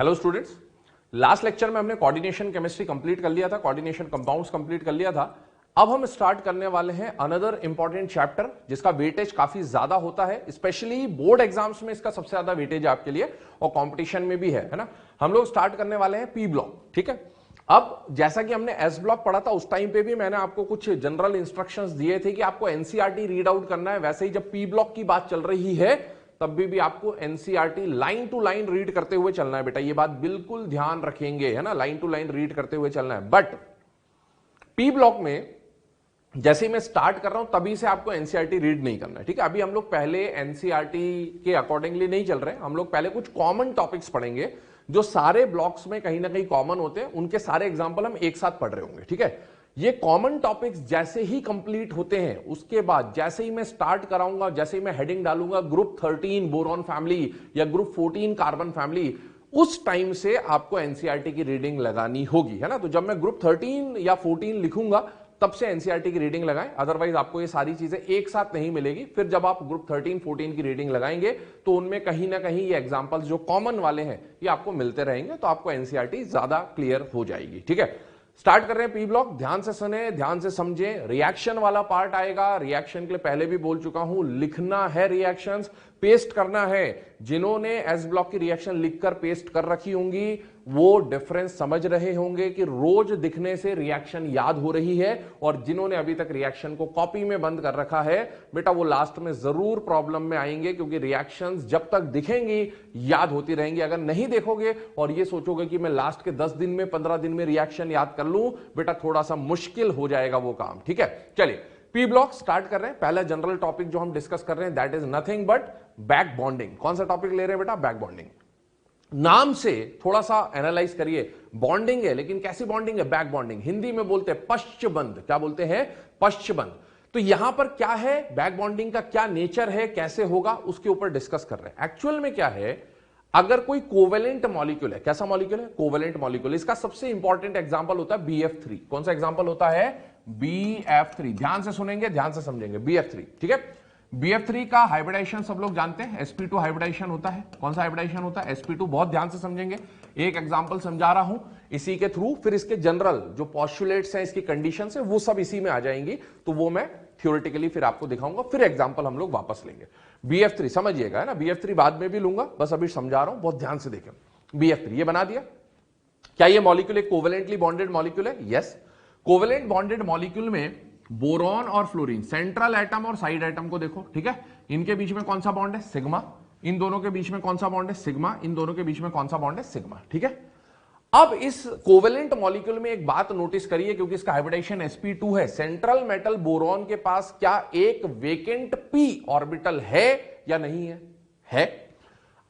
Hello students, last lecture में हमने coordination chemistry complete कर लिया था, कोऑर्डिनेशन कंपाउंड्स कंप्लीट कर लिया था। अब हम स्टार्ट करने वाले हैं अनदर इंपॉर्टेंट चैप्टर जिसका वेटेज काफी ज्यादा होता है, स्पेशली बोर्ड एग्जाम्स में इसका सबसे ज्यादा वेटेज है आपके लिए और कंपटीशन में भी है ना। हम लोग स्टार्ट करने वाले हैं पी ब्लॉक, ठीक है। अब जैसा कि हमने एस ब्लॉक पढ़ा था उस टाइम पे भी मैंने आपको कुछ जनरल इंस्ट्रक्शंस दिए थे कि आपको एनसीईआरटी रीड आउट करना है। वैसे ही जब पी ब्लॉक की बात चल रही है तब भी आपको NCERT line to line read करते हुए चलना है बेटा, ये बात बिल्कुल ध्यान रखेंगे, है ना। लाइन टू लाइन रीड करते हुए चलना है। बट पी ब्लॉक में जैसे ही मैं स्टार्ट कर रहा हूं तभी से आपको एनसीईआरटी रीड नहीं करना है, ठीक है। अभी हम लोग पहले एनसीईआरटी के अकॉर्डिंगली नहीं चल रहे, हम लोग पहले कुछ कॉमन टॉपिक्स पढ़ेंगे जो सारे ब्लॉक्स में कहीं ना कहीं कॉमन होते हैं, उनके सारे एग्जाम्पल हम एक साथ पढ़ रहे होंगे, ठीक है। ये कॉमन टॉपिक्स जैसे ही कंप्लीट होते हैं उसके बाद जैसे ही मैं स्टार्ट कराऊंगा, जैसे ही मैं हेडिंग डालूंगा ग्रुप 13 बोरॉन फैमिली या ग्रुप 14 कार्बन फैमिली, उस टाइम से आपको एनसीईआरटी की रीडिंग लगानी होगी, है ना। तो जब मैं ग्रुप 13 या 14 लिखूंगा तब से एनसीईआरटी की रीडिंग लगाएं, अदरवाइज आपको ये सारी चीजें एक साथ नहीं मिलेगी। फिर जब आप ग्रुप 13 14 की रीडिंग लगाएंगे तो उनमें कहीं ना कहीं ये एग्जांपल्स जो कॉमन वाले हैं ये आपको मिलते रहेंगे, तो आपको एनसीईआरटी ज्यादा क्लियर हो जाएगी, ठीक है। स्टार्ट कर रहे हैं पी ब्लॉक, ध्यान से सुने, ध्यान से समझे। रिएक्शन वाला पार्ट आएगा, रिएक्शन के लिए पहले भी बोल चुका हूं, लिखना है रिएक्शंस, पेस्ट करना है। जिन्होंने एस ब्लॉक की रिएक्शन लिखकर पेस्ट कर रखी होंगी वो डिफरेंस समझ रहे होंगे कि रोज दिखने से रिएक्शन याद हो रही है, और जिन्होंने अभी तक रिएक्शन को कॉपी में बंद कर रखा है बेटा वो लास्ट में जरूर प्रॉब्लम में आएंगे, क्योंकि रिएक्शंस जब तक दिखेंगी याद होती रहेंगी। अगर नहीं देखोगे और ये सोचोगे कि मैं लास्ट के 10 दिन में 15 दिन में रिएक्शन याद कर लूं, बेटा थोड़ा सा मुश्किल हो जाएगा वो काम, ठीक है। चलिए पी ब्लॉक स्टार्ट कर रहे हैं। पहला जनरल टॉपिक जो हम डिस्कस कर रहे हैं that is nothing but back bonding. कौन सा टॉपिक ले रहे हैं बेटा? Back bonding. नाम से थोड़ा सा एनालाइज करिए, बॉन्डिंग है लेकिन कैसी बॉन्डिंग है? Back bonding. हिंदी में बोलते हैं पश्चबंध। क्या बोलते हैं? पश्चबंध। तो यहां पर क्या है, बैक बॉन्डिंग का क्या नेचर है, कैसे होगा, उसके ऊपर डिस्कस कर रहे हैं। एक्चुअल में क्या है, अगर कोई कोवेलेंट मॉलिक्यूल है, कैसा मॉलिक्यूल है? Covalent molecule. इसका सबसे इंपॉर्टेंट एग्जांपल होता है BF3। कौन सा एग्जांपल होता है? BF3। ध्यान से सुनेंगे, ध्यान से समझेंगे। BF3, ठीक है। BF3 का हाइब्रिडाइजेशन सब लोग जानते हैं, sp2 हाइब्रिडाइजेशन होता है। कौन सा हाइब्रिडाइजेशन होता है? sp2। बहुत ध्यान से समझेंगे, एक एग्जांपल समझा रहा हूं इसी के थ्रू, फिर इसके जनरल जो पॉस्टुलेट्स हैं, इसकी कंडीशंस है, वो सब इसी में आ जाएंगी, तो वो मैं थ्योरेटिकली फिर आपको दिखाऊंगा, फिर एग्जांपल हम लोग वापस लेंगे। BF3 समझिएगा, है ना। BF3 बाद में भी लूंगा, बस अभी समझा रहा हूं, बहुत ध्यान से देखें। BF3 ये बना दिया। क्या ये मॉलिक्यूल एक कोवेलेंटली बॉन्डेड मॉलिक्यूल है? यस। कोवेलेंट बॉन्डेड मॉलिक्यूल में बोरॉन और फ्लोरीन, सेंट्रल एटम और साइड एटम को देखो, ठीक है। इनके बीच में कौन सा बॉन्ड है? सिग्मा। इन दोनों के बीच में कौन सा बॉन्ड है? सिग्मा। इन दोनों के बीच में कौन सा बॉन्ड है? सिग्मा, ठीक है। अब इस कोवेलेंट मॉलिक्यूल में एक बात नोटिस करिए, क्योंकि इसका हाइब्रिडाइजेशन sp2 है। सेंट्रल मेटल बोरॉन के पास क्या एक वेकेंट p ऑर्बिटल है या नहीं है? है।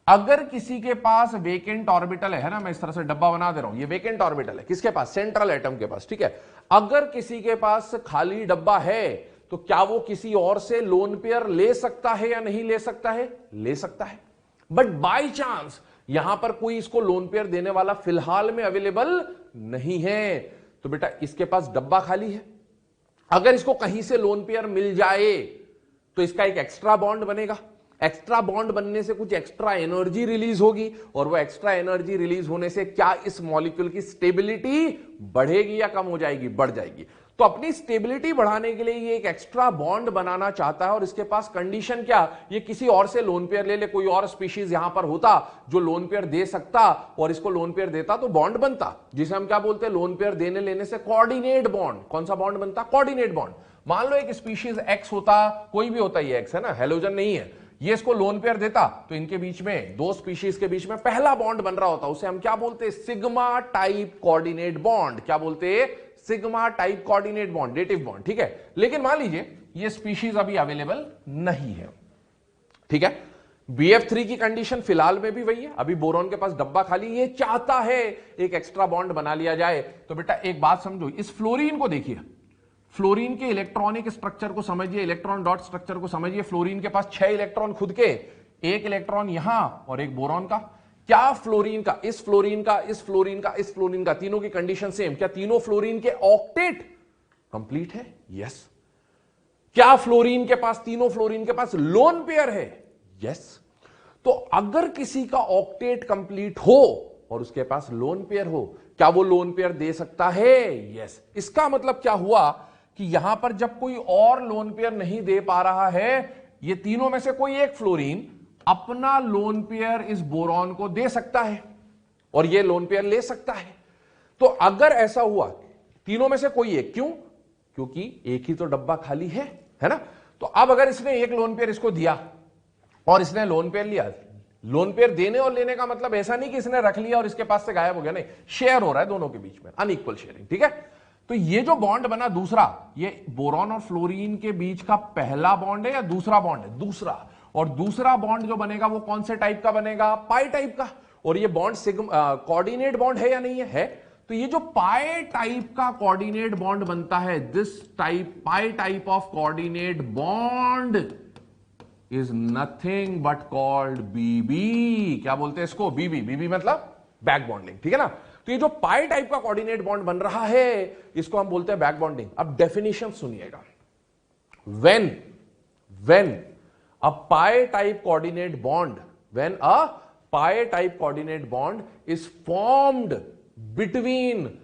अगर किसी के पास वेकेंट ऑर्बिटल है ना, मैं इस तरह से डब्बा बना दे रहा हूं, ये वेकेंट ऑर्बिटल है, किसके पास? सेंट्रल एटम के पास, ठीक है। अगर किसी के पास खाली डब्बा है तो क्या वो किसी और से लोन पेयर ले सकता है या नहीं ले सकता है? ले सकता है। बट बाय चांस यहां पर कोई इसको लोन पेयर देने वाला फिलहाल में अवेलेबल नहीं है, तो बेटा इसके पास डब्बा खाली है। अगर इसको कहीं से लोन पेयर मिल जाए तो इसका एक एक्स्ट्रा बॉन्ड बनेगा। एक्स्ट्रा बॉन्ड बनने से कुछ एक्स्ट्रा एनर्जी रिलीज होगी, और वो एक्स्ट्रा एनर्जी रिलीज होने से क्या इस मॉलिक्यूल की स्टेबिलिटी बढ़ेगी या कम हो जाएगी? बढ़ जाएगी। तो अपनी स्टेबिलिटी बढ़ाने के लिए ये एक एक्स्ट्रा बॉन्ड बनाना चाहता है, और इसके पास कंडीशन क्या? ये किसी और से लोन पेयर ले ले, कोई और स्पीशीज यहां पर होता जो लोन पेयर दे सकता और इसको लोन पेयर देता तो बॉन्ड बनता, जिसे हम क्या बोलते हैं? लोन पेयर देने लेने से कोऑर्डिनेट बॉन्ड। कौन सा बॉन्ड बनता? Coordinate bond. मान लो एक स्पीशीज एक्स होता, कोई भी होता, ये एक्स है ना, हेलोजन नहीं है, ये इसको लोन पेयर देता तो इनके बीच में, दो स्पीशीज के बीच में पहला बॉन्ड बन रहा होता, उसे हम क्या बोलते हैं? Sigma type coordinate bond. क्या बोलते हैं? Sigma type coordinate bond, dative bond, ठीक है। लेकिन मान लीजिए ये स्पीशीज अभी अवेलेबल नहीं है, ठीक है। BF3 की कंडीशन फिलहाल में भी वही है, अभी बोरॉन के पास डब्बा खाली, ये चाहता है एक एक्स्ट्रा बॉन्ड बना लिया जाए। तो बेटा एक बात समझो, इस फ्लोरीन को देखिए, फ्लोरीन के इलेक्ट्रॉनिक स्ट्रक्चर को समझिए, इलेक्ट्रॉन डॉट स्ट्रक्चर को समझिए। फ्लोरीन के पास 6 इलेक्ट्रॉन खुद के, एक इलेक्ट्रॉन यहां और एक बोरॉन का। क्या फ्लोरीन का, इस फ्लोरीन का, इस फ्लोरीन का, इस फ्लोरीन का, तीनों की कंडीशन सेम? क्या तीनों फ्लोरीन के ऑक्टेट कंप्लीट है? यस। क्या फ्लोरीन के पास, तीनों फ्लोरीन के पास लोन पेयर है? यस। तो अगर किसी का ऑक्टेट कंप्लीट हो और उसके पास लोन पेयर हो, क्या वो लोन पेयर दे सकता है? यस। इसका मतलब क्या हुआ कि यहां पर जब कोई और लोन पेयर नहीं दे पा रहा है, ये तीनों में से कोई एक फ्लोरीन अपना लोन पेयर इस बोरॉन को दे सकता है और ये लोन पेयर ले सकता है। तो अगर ऐसा हुआ, तीनों में से कोई एक, क्यों? क्योंकि एक ही तो डब्बा खाली है ना? तो अब अगर इसने एक लोन पेयर इसको दिया और इसने लोन पेयर लिया, लोन पेयर देने और लेने का मतलब ऐसा नहीं कि इसने रख लिया और इसके पास से गायब हो गया, नहीं, शेयर हो रहा है दोनों के बीच में, अनइक्वल शेयरिंग, ठीक है? तो ये जो बॉन्ड बना दूसरा, ये बोरॉन और फ्लोरीन के बीच का पहला बॉन्ड है या दूसरा बॉन्ड है? दूसरा। और दूसरा बॉन्ड जो बनेगा वो कौन से टाइप का बनेगा? पाई टाइप का। और ये बॉन्ड कोऑर्डिनेट बॉन्ड है या नहीं है? तो ये जो पाई टाइप का कोऑर्डिनेट बॉन्ड बनता है, this type, pi type of coordinate bond is nothing but called BB. क्या बोलते हैं इसको? बीबी। बीबी मतलब बैक बॉन्डिंग, ठीक है ना? तो ये जो पाई टाइप का कोऑर्डिनेट बॉन्ड बन रहा है, इसको हम बोलते हैं बैक बॉन्डिंग। अब डेफिनेशन सुनिएगा। when a pi type coordinate bond, when a pi type coordinate bond is formed between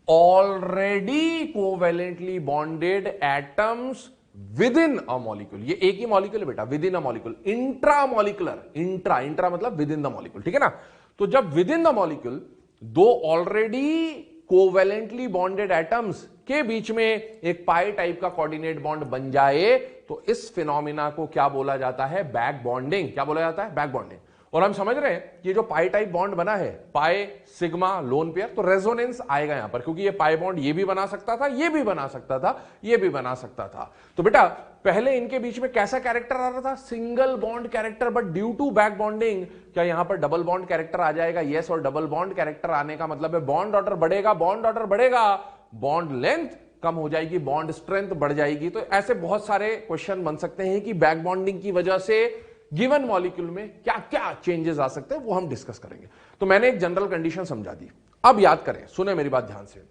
already covalently bonded atoms within a molecule, ये एक ही मॉलिक्यूल है बेटा, within a molecule, intramolecular, intra मतलब within the molecule, ठीक है ना? तो जब within the molecule दो ऑलरेडी कोवेलेंटली बॉन्डेड एटम्स के बीच में एक पाई टाइप का कोऑर्डिनेट बॉन्ड बन जाए, तो इस फिनोमिना को क्या बोला जाता है? Back bonding. क्या बोला जाता है? Back bonding. और हम समझ रहे हैं कि जो पाई टाइप बॉन्ड बना है, पाई सिग्मा लोन पेयर, तो रेजोनेंस आएगा यहां पर, क्योंकि ये पाई बॉन्ड ये भी बना सकता था, ये भी बना सकता था, ये भी बना सकता था। तो बेटा पहले इनके बीच में कैसा कैरेक्टर आ रहा था? Single bond character. But due to back bonding क्या यहां पर डबल बॉन्ड कैरेक्टर आ जाएगा? यस। और डबल बॉन्ड कैरेक्टर आने का मतलब है बॉन्ड ऑर्डर बढ़ेगा, बॉन्ड ऑर्डर बढ़ेगा, बॉन्ड लेंथ कम हो जाएगी, बॉन्ड स्ट्रेंथ बढ़ जाएगी। तो ऐसे बहुत सारे क्वेश्चन बन सकते हैं कि बैक बॉन्डिंग की वजह से गिवन मॉलिक्यूल में क्या क्या चेंजेस आ सकते हैं, वो हम डिस्कस करेंगे। तो मैंने एक जनरल कंडीशन समझा दी। अब याद करें, सुने मेरी बात ध्यान से,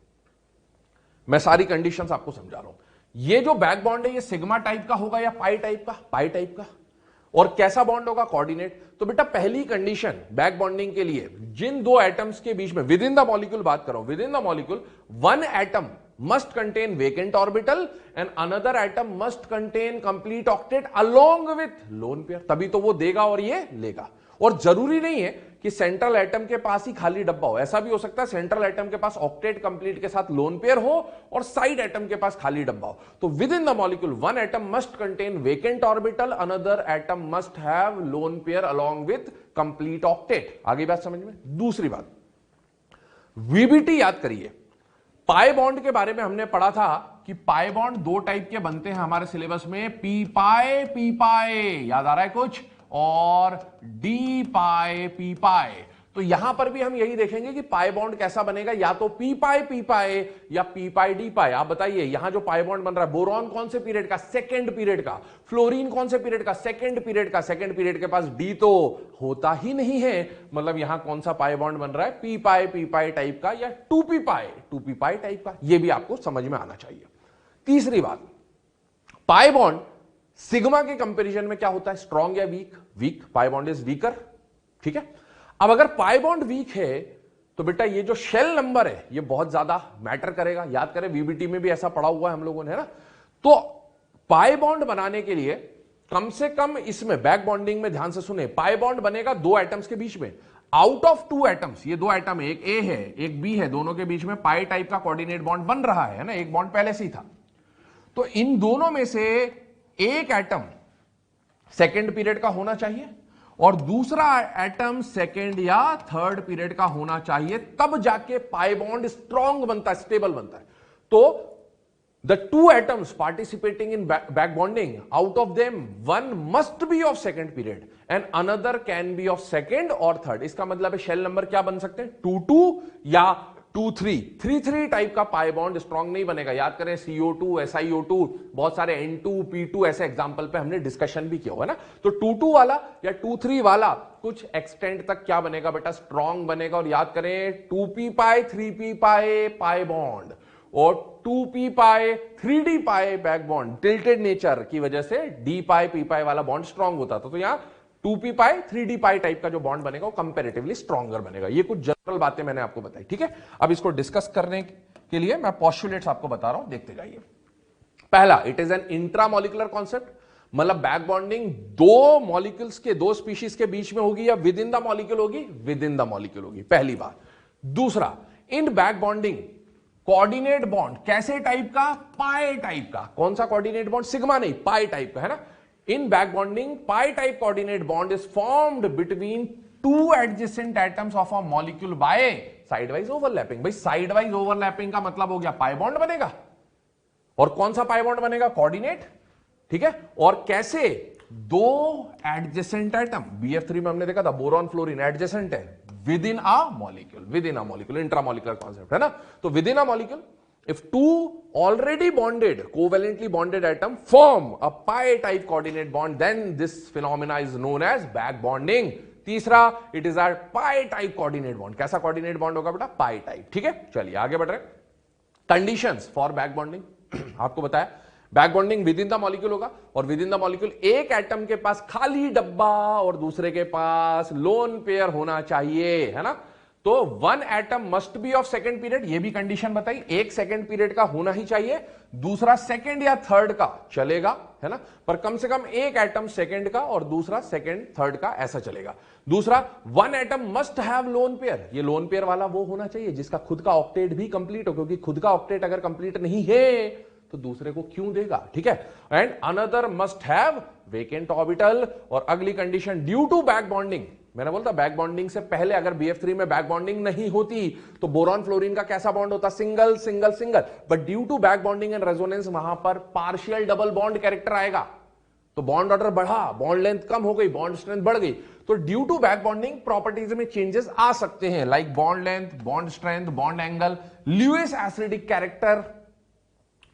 मैं सारी कंडीशंस आपको समझा रहा हूं। ये जो बैक बॉन्ड है, ये सिग्मा टाइप का होगा या पाई टाइप का? पाई टाइप का। और कैसा बॉन्ड होगा? कोऑर्डिनेट। तो बेटा पहली कंडीशन बैक बॉन्डिंग के लिए, जिन दो एटम्स के बीच में, विद इन द मॉलिक्यूल बात कर रहा हूं, with in the molecule one atom must contain vacant orbital and another atom must contain complete octet along with lone pair, तभी तो वो देगा और ये लेगा। और जरूरी नहीं है कि सेंट्रल एटम के पास ही खाली डब्बा हो, ऐसा भी हो सकता है सेंट्रल एटम के पास ऑक्टेट कंप्लीट के साथ लोन पेयर हो और साइड एटम के पास खाली डब्बा हो। तो with in the molecule one atom must contain vacant orbital, another atom must have lone pair along with complete octet. आगे बात समझ में? दूसरी बात, वीबीटी याद करिए। पाई बॉन्ड के बारे में हमने पढ़ा था कि पाई बॉन्ड दो टाइप के बनते हैं हमारे सिलेबस में, पी पाई, याद आ रहा है कुछ, और डी पी पाई। तो यहां पर भी हम यही देखेंगे कि पाई बॉन्ड कैसा बनेगा, या तो पी पाई या पी पाई डी पाई। आप बताइए, यहां जो पाई बॉन्ड बन रहा है, बोरॉन कौन से पीरियड का? सेकंड पीरियड का। फ्लोरीन कौन से पीरियड का? सेकंड पीरियड का। सेकंड पीरियड के पास डी तो होता ही नहीं है, मतलब यहां कौन सा पाई बॉन्ड बन रहा है? पी पाई टाइप का या टू पी पाई टाइप का। यह भी आपको समझ में आना चाहिए। तीसरी बात, पाई बॉन्ड सिग्मा के कंपैरिजन में क्या होता है? स्ट्रॉन्ग या weak? Weak. Pi bond is weaker, ठीक है। अब अगर पाई बॉन्ड वीक है तो बेटा ये जो शेल नंबर है ये बहुत ज्यादा मैटर करेगा। याद करें, वीबीटी में भी ऐसा पढ़ा हुआ है हम लोगों ने, है ना? तो पाई बॉन्ड बनाने के लिए कम से कम इसमें बैक बॉन्डिंग में ध्यान से सुने, पाई बॉन्ड बनेगा दो एटम्स के बीच में। आउट ऑफ टू एटम्स, ये दो एटम है, एक ए है एक बी है, दोनों के बीच में पाई टाइप का कोऑर्डिनेट बॉन्ड बन रहा है ना, एक बॉन्ड पहले से ही था। तो इन दोनों में से एक एटम सेकेंड पीरियड का होना चाहिए और दूसरा एटम सेकेंड या थर्ड पीरियड का होना चाहिए, तब जाके पाई बॉन्ड स्ट्रॉन्ग बनता है, स्टेबल बनता है। तो the two atoms participating in back bonding, out of them one must be of second period and another can be of second और थर्ड। इसका मतलब है शेल नंबर क्या बन सकते हैं? 2 या 2-3 टाइप का पाई बॉन्ड स्ट्रॉन्ग नहीं बनेगा। याद करें, CO2, SiO2, बहुत सारे N2, P2 ऐसे एग्जांपल पे हमने डिस्कशन भी किया हुआ है ना। तो 2-2 वाला या 2-3 वाला कुछ एक्सटेंट तक क्या बनेगा बेटा? स्ट्रॉन्ग बनेगा। और याद करें, 2p पाई 3p पाई पाई बॉन्ड और 2p पाई 3d पाई बैक बॉन्ड टिल्टेड नेचर की वजह से d पाई p पाई वाला बॉन्ड स्ट्रॉन्ग होता था। तो यहां 2p पाई 3d पाई टाइप का जो बॉन्ड बनेगा वो कंपैरेटिवली स्ट्रॉन्गर बनेगा। ये कुछ जनरल बातें मैंने आपको बताई, ठीक है। अब इसको डिस्कस करने के लिए मैं पोस्टुलेट्स आपको बता रहा हूं, देखते जाइए। पहला, it is an intramolecular concept, मतलब बैक बॉन्डिंग दो मॉलिक्यूल्स के, दो स्पीशीज के बीच में होगी या विद इन द मॉलिक्यूल होगी, विद इन द मॉलिक्यूल होगी, पहली बात। दूसरा, इन बैक बॉन्डिंग कोऑर्डिनेट बॉन्ड कैसे टाइप का, पाई टाइप का। कौन सा कोऑर्डिनेट बॉन्ड, सिग्मा नहीं, पाई टाइप का, है ना। इन back bonding pi type coordinate bond is formed between two adjacent atoms of a molecule by sideways overlapping. भाई साइडवाइज ओवरलैपिंग का मतलब हो गया पाई बॉन्ड बनेगा, और कौन सा पाई बॉन्ड बनेगा, कोऑर्डिनेट, ठीक है। और कैसे, दो एडजेसेंट एटम, BF3 में हमने देखा था बोरॉन फ्लोरीन एडजेसेंट है, with in a molecule, with in a molecule, intramolecular concept है ना। तो with in a molecule if two already bonded covalently bonded atom form a pi type coordinate bond, then this phenomena is known as back bonding. तीसरा, it is a pi type coordinate bond। कैसा coordinate bond होगा बेटा, pi type, ठीक है। चलिए आगे बढ़ रहे। कंडीशंस फॉर बैक बॉन्डिंग आपको बताया, back bonding with in the molecule होगा, और विद इन द मॉलिक्यूल एक एटम के पास खाली डब्बा और दूसरे के पास लोन पेयर होना चाहिए, है ना। तो one atom must be of second period, ये भी कंडीशन बताई, एक सेकंड पीरियड का होना ही चाहिए, दूसरा सेकंड या थर्ड का चलेगा, है ना, पर कम से कम एक एटम सेकंड का और दूसरा सेकंड थर्ड का, ऐसा चलेगा। दूसरा, one atom must have lone pair, ये लोन पेयर वाला वो होना चाहिए जिसका खुद का ऑक्टेट भी कंप्लीट हो, क्योंकि खुद का ऑक्टेट अगर कंप्लीट नहीं है तो दूसरे को क्यों देगा, ठीक है। And another must have vacant orbital. और अगली condition, due to back bonding, मैंने बोलता बैक बॉन्डिंग से पहले अगर BF3 में बैक बॉन्डिंग नहीं होती तो बोरॉन फ्लोरीन का कैसा बॉन्ड होता, single single single, but due to back bonding and resonance वहां पर पार्शियल डबल बॉन्ड कैरेक्टर आएगा, तो बॉन्ड ऑर्डर बढ़ा, बॉन्ड लेंथ कम हो गई, बॉन्ड स्ट्रेंथ बढ़ गई। तो due to back bonding properties में चेंजेस आ सकते हैं, like bond length, bond strength, bond angle, Lewis acidic character,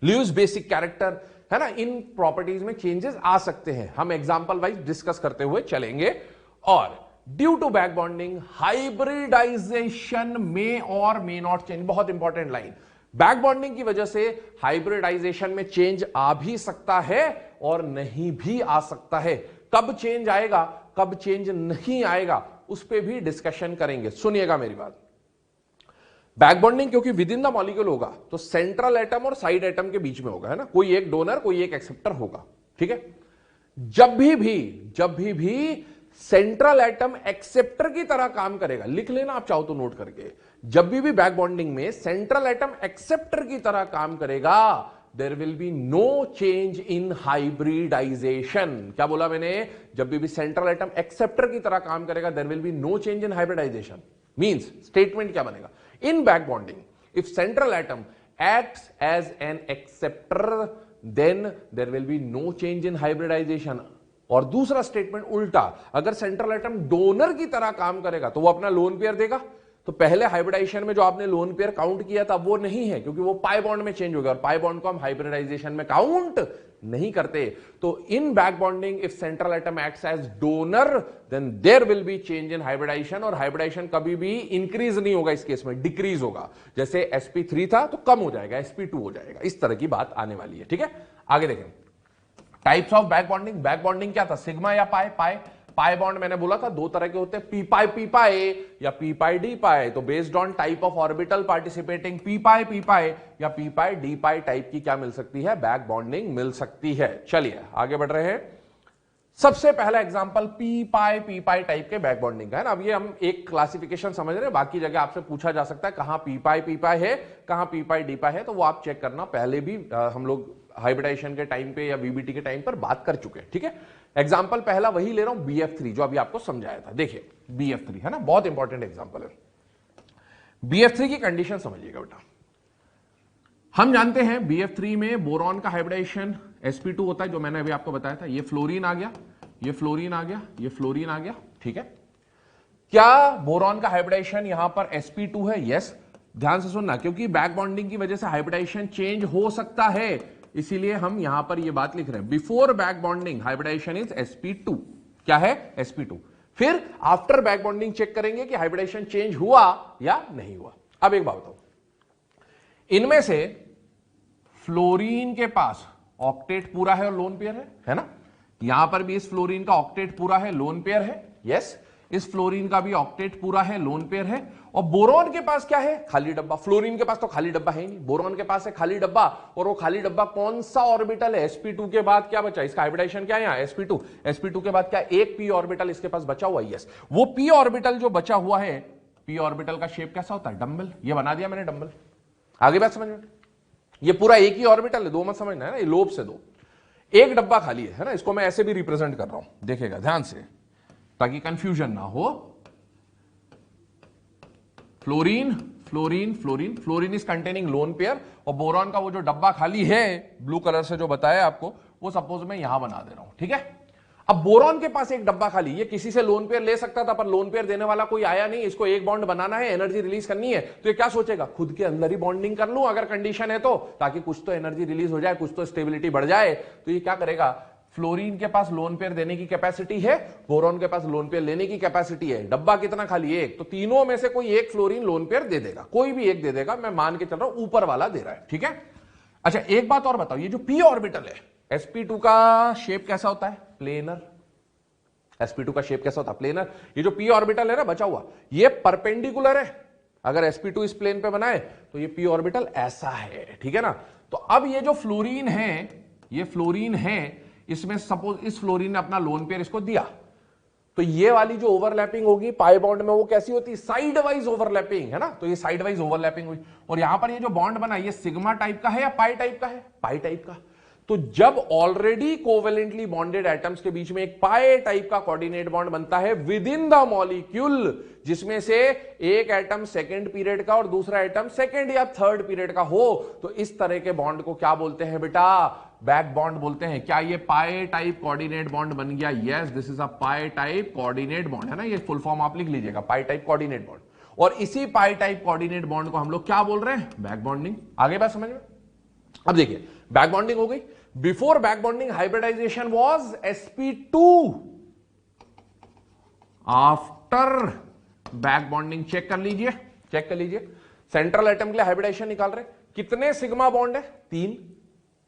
Lewis basic character, है ना, इन प्रॉपर्टीज में चेंजेस आ सकते हैं। हम एग्जांपल वाइज डिस्कस करते हुए चलेंगे। और due to back bonding hybridisation में और मे नॉट चेंज, बहुत इंपॉर्टेंट लाइन, बैक बॉन्डिंग की वजह से हाइब्रिडाइजेशन में चेंज आ भी सकता है और नहीं भी आ सकता है। कब चेंज आएगा, कब चेंज नहीं आएगा, उस पर भी डिस्कशन करेंगे। सुनिएगा मेरी बात, बैक बॉन्डिंग क्योंकि विद इन द मॉलिक्यूल होगा तो सेंट्रल एटम और साइड एटम के बीच में होगा, है ना, कोई एक डोनर कोई एक एक्सेप्टर होगा, ठीक है। जब भी सेंट्रल एटम एक्सेप्टर की तरह काम करेगा, लिख लेना आप चाहो तो नोट करके, जब भी बैक बॉन्डिंग में सेंट्रल एटम एक्सेप्टर की तरह काम करेगा, there will be no change in hybridisation. क्या बोला मैंने, जब भी सेंट्रल एटम एक्सेप्टर की तरह काम करेगा, there will be no change in hybridisation. Means statement क्या बनेगा, in back bonding if central atom acts as an acceptor then there will be no change in hybridisation. और दूसरा स्टेटमेंट उल्टा, अगर सेंट्रल एटम डोनर की तरह काम करेगा तो वो अपना लोन पेयर देगा, तो पहले हाइब्रिडाइजेशन में जो आपने लोन पेयर काउंट किया था वो नहीं है, क्योंकि वो पाई बॉन्ड में चेंज हो गया, और पाई बॉन्ड को हम हाइब्रिडाइजेशन में काउंट नहीं करते। तो in back bonding if central atom acts as donor then there will be change in hybridisation, और हाइब्रिडाइजेशन कभी भी इंक्रीज नहीं होगा, इस केस में डिक्रीज होगा। जैसे sp3 था तो कम हो जाएगा, sp2 हो जाएगा, इस तरह की बात आने वाली है, ठीक है। आगे देखें, types of back bonding. Back bonding क्या था, सिग्मा या पाई। पाई बॉन्ड मैंने बोला था दो तरह के होते हैं, पी पाई या पी डी पाई। तो based on type of orbital participating P pi या पी डी पाई टाइप की क्या मिल सकती है, बैक बॉन्डिंग मिल सकती है। चलिए आगे बढ़ रहे हैं। सबसे पहला एग्जांपल पी पाई टाइप के बैक बॉन्डिंग का है ना। अब ये हम एक क्लासिफिकेशन समझ रहे हैं, बाकी जगह आपसे पूछा जा सकता है कहां पी पाई है, कहां पी डी पाई है, तो वो आप चेक करना, पहले भी हम लोग हाइब्रिडाइजेशन के टाइम पे या वीबीटी के टाइम पर बात कर चुके हैं, ठीक है। एग्जांपल पहला वही ले रहा हूं, BF3 जो अभी आपको समझाया था। देखिए BF3 है ना, बहुत इंपॉर्टेंट एग्जांपल है। BF3 की कंडीशन समझिएगा बेटा। हम जानते हैं BF3 में बोरॉन का हाइब्रिडाइजेशन sp2 होता है, जो मैंने अभी आपको बताया था। ये फ्लोरीन आ गया, ये फ्लोरीन आ गया, ये फ्लोरीन आ गया, ठीक है। क्या बोरॉन का हाइब्रिडाइजेशन यहां पर sp2 है? यस। ध्यान से सुनना, क्योंकि बैक बॉन्डिंग की वजह से हाइब्रिडाइजेशन चेंज हो सकता है, इसीलिए हम यहां पर ये बात लिख रहे हैं। Before back bonding hybridisation is sp2। क्या है? sp2। फिर आफ्टर बैक बॉन्डिंग चेक करेंगे कि हाइब्रिडाइजेशन चेंज हुआ या नहीं हुआ। अब एक बात बताओ, इनमें से फ्लोरीन के पास ऑक्टेट पूरा है और लोन पेयर है ना। यहां पर भी इस फ्लोरीन का ऑक्टेट पूरा है, लोन पेयर है, यस। इस फ्लोरीन का भी ऑक्टेट पूरा है, लोन पेयर है। और बोरॉन के पास क्या है? खाली डब्बा। फ्लोरीन के पास तो खाली डब्बा है ही नहीं, बोरॉन के पास है खाली डब्बा। और वो खाली डब्बा कौन सा ऑर्बिटल है? sp2 के बाद क्या बचा? इसका हाइब्रिडाइजेशन क्या है यहाँ? sp2। sp2 के बाद क्या? एक p ऑर्बिटल इसके पास बचा हुआ है, यस। वो p ऑर्बिटल जो बचा हुआ है, p ऑर्बिटल का शेप कैसा होता है? डंबल। ये बना दिया मैंने डंबल। आगे बात समझ में? ये पूरा एक ही ऑर्बिटल है, दो मत समझना है ना, ये लोब से दो। एक डब्बा खाली है ना, इसको मैं ऐसे भी रिप्रेजेंट कर रहा हूं, देखेगा ध्यान से ताकि कंफ्यूजन ना हो। Fluorine fluorine fluorine, fluorine is containing lone pair. और बोरॉन का वो जो डब्बा खाली है ब्लू कलर से जो बताया आपको, वो सपोज मैं यहां बना दे रहा हूं, ठीक है। अब बोरॉन के पास एक डब्बा खाली, ये किसी से लोन पेयर ले सकता था, पर लोन पेयर देने वाला कोई आया नहीं। इसको एक बॉन्ड बनाना है, एनर्जी रिलीज करनी है, तो ये क्या सोचेगा? खुद के अंदर ही बॉन्डिंग कर लूं अगर कंडीशन है तो, ताकि कुछ तो एनर्जी रिलीज हो जाए, कुछ तो स्टेबिलिटी बढ़ जाए। तो ये क्या करेगा? फ्लोरीन के पास लोन पेयर देने की कैपेसिटी है, बोरॉन के पास लोन पेयर लेने की कैपेसिटी है। डब्बा कितना खाली? एक। तो तीनों में से कोई एक फ्लोरीन लोन पेयर दे देगा, कोई भी एक दे देगा। मैं मान के चल रहा हूं ऊपर वाला दे रहा है, ठीक है। अच्छा एक बात और बताओ, ये जो p ऑर्बिटल है, sp2 का शेप कैसा होता है? प्लेनर। sp2 का शेप कैसा होता है? प्लेनर। ये जो p ऑर्बिटल है ना बचा हुआ, ये परपेंडिकुलर है। अगर sp2 इस प्लेन पे बनाए तो ये p ऑर्बिटल ऐसा है, ठीक है ना। तो अब ये जो फ्लोरीन है, ये फ्लोरीन है, इसमें सपोज इस फ्लोरीन ने अपना लोन पेयर इसको दिया, तो ये वाली जो ओवरलैपिंग होगी पाई बॉन्ड में, वो कैसी होती है? साइड वाइज ओवरलैपिंग, है ना। तो ये साइड वाइज ओवरलैपिंग हुई। और यहां पर ये जो बॉन्ड बना, ये सिग्मा टाइप का है या पाई टाइप का है? पाई टाइप का। तो जब ऑलरेडी कोवेलेंटली बॉन्डेड एटम्स के बीच में एक पाई टाइप का कोऑर्डिनेट बॉन्ड बनता है विद इन द मॉलिक्यूल, जिसमें से एक एटम सेकेंड पीरियड का और दूसरा एटम सेकेंड या थर्ड पीरियड का हो, तो इस तरह के बॉन्ड को क्या बोलते हैं बेटा? बैक बॉन्ड बोलते हैं। क्या ये पाई टाइप कोऑर्डिनेट बॉन्ड बन गया? Yes, this is a pi type coordinate bond, है ना। ये फुल फॉर्म आप लिख लीजिएगा, पाई टाइप कोऑर्डिनेट बॉन्ड। और इसी पाई टाइप कोऑर्डिनेट बॉन्ड को हम लोग क्या बोल रहे हैं? Back bonding. आगे बात समझ में? अब देखिए, बैक बॉन्डिंग हो गई। Before back bonding hybridisation was sp2। After back bonding check कर लीजिए, चेक कर लीजिए। सेंट्रल एटम के लिए हाइब्रिडाइजेशन निकाल रहे, कितने सिग्मा बॉन्ड है? 3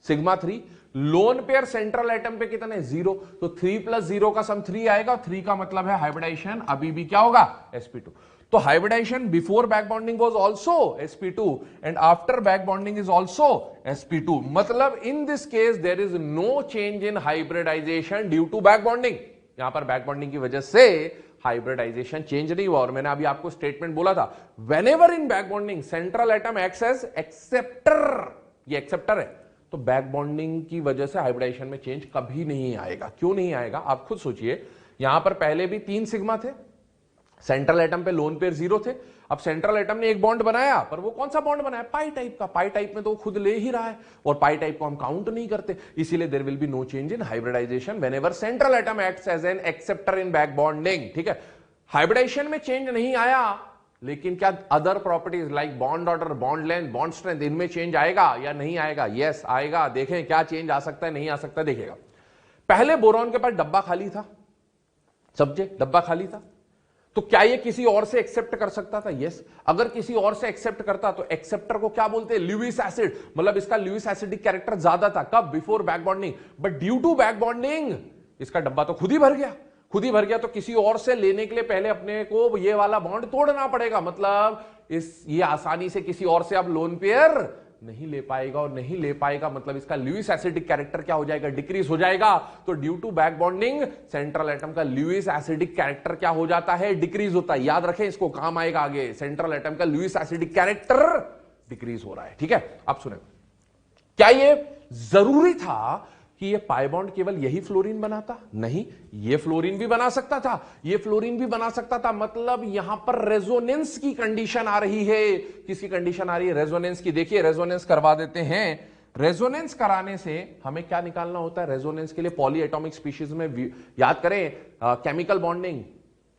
sigma 3। Lone pair central atom पे कितने? 0। तो 3 + 0 का सम 3 आएगा। 3 का मतलब है हाइब्रिडाइजेशन अभी भी क्या होगा? sp2। तो hybridization before back bonding was also sp2 and after back bonding is also sp2। मतलब in this case there is no change in hybridization due to back bonding. यहां पर बैक बॉन्डिंग की वजह से हाइब्रिडाइजेशन चेंज नहीं हुआ। और मैंने अभी आपको स्टेटमेंट बोला था, whenever in back bonding central atom acts as acceptor, ये एक्सेप्टर है, तो बैक बॉन्डिंग की वजह से हाइब्रिडाइजेशन में चेंज कभी नहीं आएगा। क्यों नहीं आएगा? आप खुद सोचिए। यहां पर पहले भी 3 सिग्मा थे, सेंट्रल एटम पे लोन पेयर 0 थे। अब सेंट्रल एटम ने एक बॉन्ड बनाया, पर वो कौन सा बॉन्ड बनाया? पाई टाइप का। पाई टाइप में तो वो खुद ले ही रहा है, और पाई टाइप को हम काउंट नहीं करते, इसीलिए there will be no change in hybridization whenever central atom acts as an acceptor in back bonding, ठीक है। हाइब्रिडाइजेशन में चेंज नहीं आया, लेकिन क्या other properties like bond order, bond length, bond strength, इनमें चेंज आएगा या नहीं आएगा? यस आएगा। देखें क्या चेंज आ सकता है, नहीं आ सकता, देखिएगा। पहले बोरॉन के पास डब्बा खाली था, समझे, डब्बा खाली था, तो क्या ये किसी और से एक्सेप्ट कर सकता था? यस। अगर किसी और से एक्सेप्ट करता तो एक्सेप्टर को क्या बोलते हैं? Lewis acid. मतलब इसका ल्यूइस एसिडिक कैरेक्टर ज्यादा था। कब? Before back bonding. But due to back bonding इसका डब्बा तो खुद ही भर गया, खुद ही भर गया। तो किसी और से लेने के लिए पहले अपने को ये वाला बॉन्ड तोड़ना पड़ेगा। मतलब ये आसानी से किसी और से अब लोन पेयर नहीं ले पाएगा, और नहीं ले पाएगा मतलब इसका ल्यूइस एसिडिक कैरेक्टर क्या हो जाएगा? डिक्रीज हो जाएगा। तो due to back bonding central atom का ल्यूइस एसिडिक कैरेक्टर क्या हो जाता है? डिक्रीज होता है। याद रखें, इसको काम आएगा आगे। सेंट्रल एटम का ल्यूइस एसिडिक कैरेक्टर डिक्रीज हो रहा है, ठीक है। अब सुने, क्या ये जरूरी था कि ये पाई बॉन्ड केवल यही फ्लोरीन बनाता? नहीं, ये फ्लोरीन भी बना सकता था, ये फ्लोरीन भी बना सकता था। मतलब यहां पर रेजोनेंस की कंडीशन आ रही है। किसकी कंडीशन आ रही है? रेजोनेंस की। देखिए रेजोनेंस करवा देते हैं। रेजोनेंस कराने से हमें क्या निकालना होता है? रेजोनेंस के लिए पॉली एटॉमिक स्पीशीज में याद करें केमिकल बॉन्डिंग,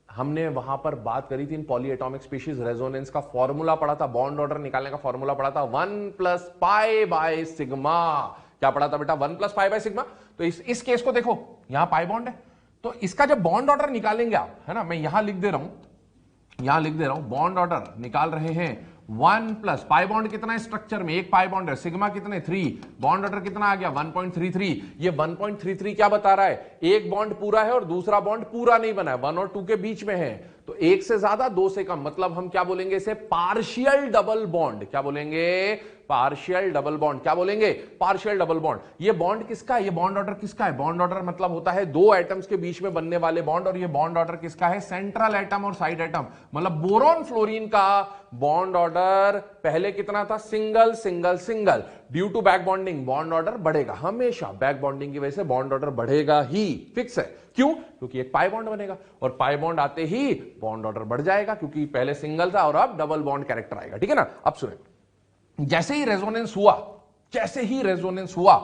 हमने वहां पर बात करी थी इन पॉली एटॉमिक स्पीशीज। रेजोनेंस का फॉर्मूला पढ़ा था, बॉन्ड ऑर्डर निकालने का फॉर्मूला पढ़ा था, 1 + π/σ। क्या पढ़ा था बेटा? 1 + π/σ। तो इस केस को देखो, यहां पाई बॉन्ड है, तो इसका जब बॉन्ड ऑर्डर निकालेंगे आप, है ना, मैं यहां लिख दे रहा हूं, यहां लिख दे रहा हूं, बॉन्ड ऑर्डर निकाल रहे हैं 1 प्लस पाई बॉन्ड कितना है स्ट्रक्चर में, एक पाई बॉन्ड है, सिग्मा कितने 3, बॉन्ड ऑर्डर कितना आ गया 1.33। ये 1.33 क्या बता रहा है, एक बॉन्ड पूरा है और दूसरा बॉन्ड पूरा नहीं बना है, 1 और 2 के बीच में है, तो एक से ज्यादा दो से कम, मतलब हम क्या बोलेंगे इसे, पार्शियल डबल बॉन्ड। क्या बोलेंगे, पार्शियल डबल बॉन्ड। क्या बोलेंगे, पार्शियल डबल बॉन्ड। ये बॉन्ड किसका है, ये बॉन्ड ऑर्डर किसका है, बॉन्ड ऑर्डर मतलब होता है दो एटम्स के बीच में बनने वाले बॉन्ड, और ये बॉन्ड ऑर्डर किसका है, सेंट्रल एटम और साइड एटम। मतलब बोरॉन फ्लोरीन का बॉन्ड ऑर्डर पहले कितना था, single single single. Due to back bonding bond order बढ़ेगा, हमेशा बैक बॉन्डिंग की वजह से बॉन्ड ऑर्डर बढ़ेगा ही, फिक्स है। क्यों, क्योंकि एक पाई बॉन्ड बनेगा, और पाई बॉन्ड आते ही बॉन्ड ऑर्डर बढ़ जाएगा, क्योंकि पहले सिंगल था और अब डबल बॉन्ड कैरेक्टर आएगा, ठीक है ना। अब सुने, जैसे ही रेजोनेंस हुआ,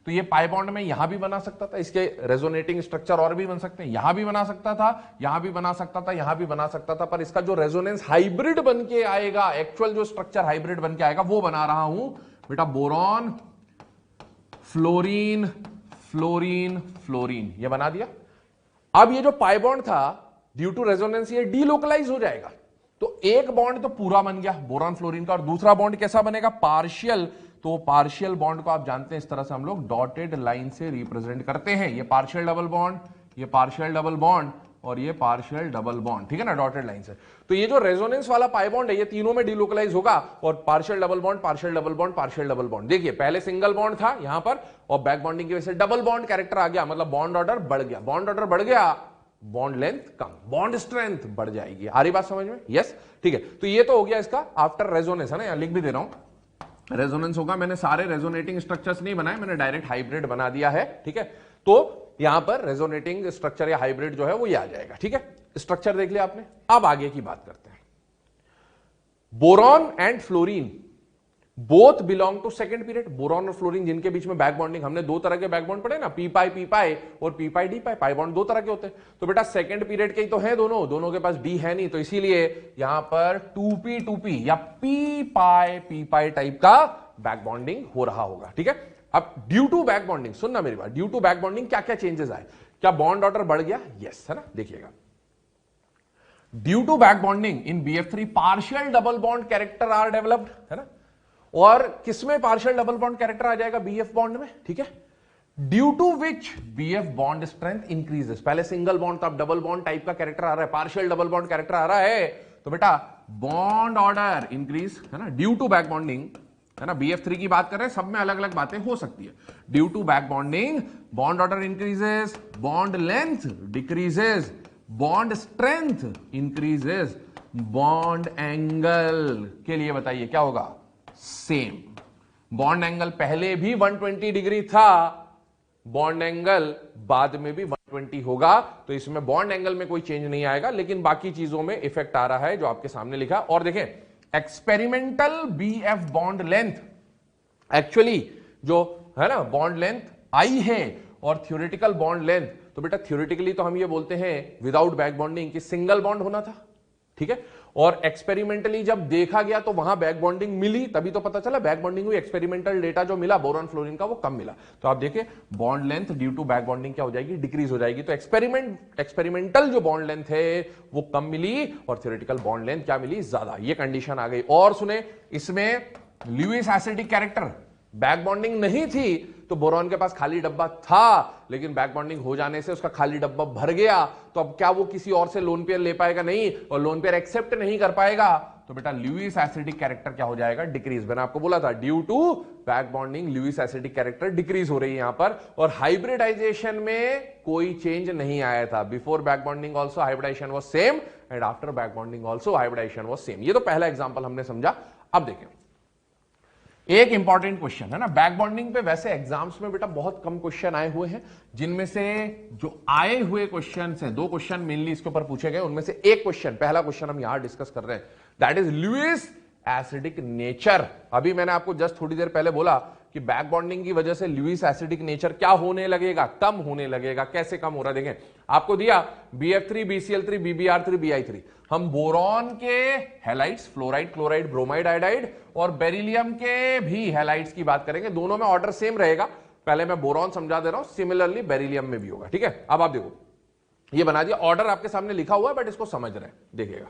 तो ये पाई बॉन्ड में यहां भी बना सकता था, इसके रेजोनेटिंग स्ट्रक्चर और भी बन सकते हैं, यहां भी बना सकता था, यहां भी बना सकता था, यहां भी बना सकता था, पर इसका जो रेजोनेंस हाइब्रिड बन के आएगा, एक्चुअल जो स्ट्रक्चर हाइब्रिड बन के आएगा वो बना रहा हूं बेटा, बोरॉन फ्लोरीन फ्लोरीन फ्लोरीन, ये बना दिया। अब ये जो पाई बॉन्ड था ड्यू टू रेजोनेंस ये डीलोकलाइज हो जाएगा, तो एक बॉन्ड तो पूरा बन गया बोरॉन फ्लोरीन का, और दूसरा बॉन्ड कैसा बनेगा, पार्शियल। तो पार्शियल बॉन्ड को आप जानते हैं इस तरह से हम लोग डॉटेड लाइन से रिप्रेजेंट करते हैं, ये पार्शियल डबल बॉन्ड, ये पार्शियल डबल बॉन्ड, और ये पार्शियल डबल बॉन्ड, ठीक है ना, डॉटेड लाइन से। तो ये जो रेजोनेंस वाला पाई बॉन्ड है ये तीनों में डीलोकलाइज होगा, और partial double bond, partial double bond, partial double bond. देखिए पहले सिंगल बॉन्ड था यहां पर, और बैक बॉन्डिंग की वजह से डबल बॉन्ड कैरेक्टर आ गया, मतलब बॉन्ड ऑर्डर बढ़ गया, बॉन्ड ऑर्डर बढ़ गया, बॉन्ड लेंथ कम, बॉन्ड स्ट्रेंथ बढ़ जाएगी। आ रही बात समझ में, यस, ठीक है। तो ये तो हो गया इसका आफ्टर रेजोनेंस, है ना, यहां लिख भी दे रहा हूं रेजोनेंस होगा, मैंने सारे रेजोनेटिंग स्ट्रक्चर्स नहीं बनाए, मैंने डायरेक्ट हाइब्रिड बना दिया है, ठीक है। तो यहां पर रेजोनेटिंग स्ट्रक्चर या हाइब्रिड जो है वो ये आ जाएगा, ठीक है। स्ट्रक्चर देख लिया आपने, अब आगे की बात करते हैं। Boron and fluorine both belong to second period, boron और फ्लोरीन जिनके बीच में बैक बॉन्डिंग, हमने दो तरह के बैक बॉन्ड पढ़े ना, पी पाई और पी पाई डी पाई, पाई बॉन्ड दो तरह के होते हैं, तो बेटा सेकंड पीरियड के ही तो हैं दोनों, दोनों के पास डी है नहीं, तो इसीलिए यहां पर 2p या पी पाई टाइप का बैक बॉन्डिंग हो रहा होगा, ठीक है। अब ड्यू टू बैक बॉन्डिंग, सुनना मेरी बात, ड्यू टू बैक बॉन्डिंग क्या क्या चेंजेस आए, क्या बॉन्ड ऑर्डर बढ़ गया, यस, है ना, देखिएगा। Due to back bonding in BF3 partial double bond character are developed, है ना, और किसमें पार्शियल डबल बॉन्ड कैरेक्टर आ जाएगा, BF बॉन्ड में, ठीक है। Due to which BF bond strength increases, पहले सिंगल बॉन्ड था, अब डबल बॉन्ड टाइप का कैरेक्टर आ रहा है, पार्शियल डबल बॉन्ड कैरेक्टर आ रहा है, तो बेटा बॉन्ड ऑर्डर इंक्रीज, है ना, ड्यू टू बैक बॉन्डिंग, है ना, BF3 की बात कर रहे हैं, सब में अलग अलग बातें हो सकती है। Due to back bonding bond order increases, bond length decreases, bond strength increases, bond angle के लिए बताइए क्या होगा, सेम। बॉन्ड एंगल पहले भी 120 डिग्री था, बॉन्ड एंगल बाद में भी 120 होगा, तो इसमें बॉन्ड एंगल में कोई चेंज नहीं आएगा, लेकिन बाकी चीजों में इफेक्ट आ रहा है जो आपके सामने लिखा। और देखें experimental BF bond length, actually जो है ना बॉन्ड लेंथ आई है, और थ्योरेटिकल बॉन्ड लेंथ, तो बेटा थ्योरेटिकली तो हम ये बोलते हैं विदाउट बैक बॉन्डिंग कि सिंगल बॉन्ड होना था, ठीक है, और एक्सपेरिमेंटली जब देखा गया तो वहां बैक बॉन्डिंग मिली, तभी तो पता चला बैक बॉन्डिंग हुई। एक्सपेरिमेंटल डेटा जो मिला बोरॉन फ्लोरीन का वो कम मिला, तो आप देखिए bond length due to back bonding क्या हो जाएगी, डिक्रीज हो जाएगी। तो एक्सपेरिमेंटल जो बॉन्ड लेंथ है वो कम मिली, और थ्योरेटिकल बॉन्ड लेंथ क्या मिली, ज्यादा, ये कंडीशन आ गई। और सुने, इसमें Lewis acidic character, back bonding नहीं थी तो बोरॉन के पास खाली डब्बा था, लेकिन बैक बॉन्डिंग हो जाने से उसका खाली डब्बा भर गया, तो अब क्या वो किसी और से लोन पेयर ले पाएगा, नहीं, और लोन पेयर एक्सेप्ट नहीं कर पाएगा, तो बेटा ल्यूइस एसिडिक कैरेक्टर क्या हो जाएगा, डिक्रीज। मैंने आपको बोला था due to back bonding Lewis acidic character decrease हो रही है यहां पर, और हाइब्रिडाइजेशन में कोई चेंज नहीं आया था। Before back bonding also hybridization was same, and after back bonding also hybridization was same. ये तो पहला एग्जांपल हमने समझा। अब देखें एक इंपॉर्टेंट क्वेश्चन है ना, बैक बॉन्डिंग पे वैसे एग्जाम्स में बेटा बहुत कम क्वेश्चन आए हुए हैं, जिनमें से जो आए हुए क्वेश्चन हैं, दो क्वेश्चन मेनली इसके ऊपर पूछे गए, उनमें से एक क्वेश्चन, पहला क्वेश्चन हम यहां डिस्कस कर रहे हैं, that is Lewis acidic nature. अभी मैंने आपको जस्ट थोड़ी देर पहले बोला कि बैक बॉन्डिंग की वजह से ल्यूइस एसिडिक नेचर क्या होने लगेगा, कम होने लगेगा। कैसे कम हो रहा है, देखें आपको दिया BF3 BCl3 BBr3 BI3, हम बोरॉन के halides, fluoride, chloride, bromide, iodide, और बेरिलियम के भी हैलाइड्स की बात करेंगे, दोनों में ऑर्डर सेम रहेगा। पहले मैं बोरॉन समझा दे रहा हूं, सिमिलरली बेरिलियम में भी होगा, ठीक है। अब आप देखो ये बना दिया, ऑर्डर आपके सामने लिखा हुआ है, बट इसको समझ रहे हैं, देखिएगा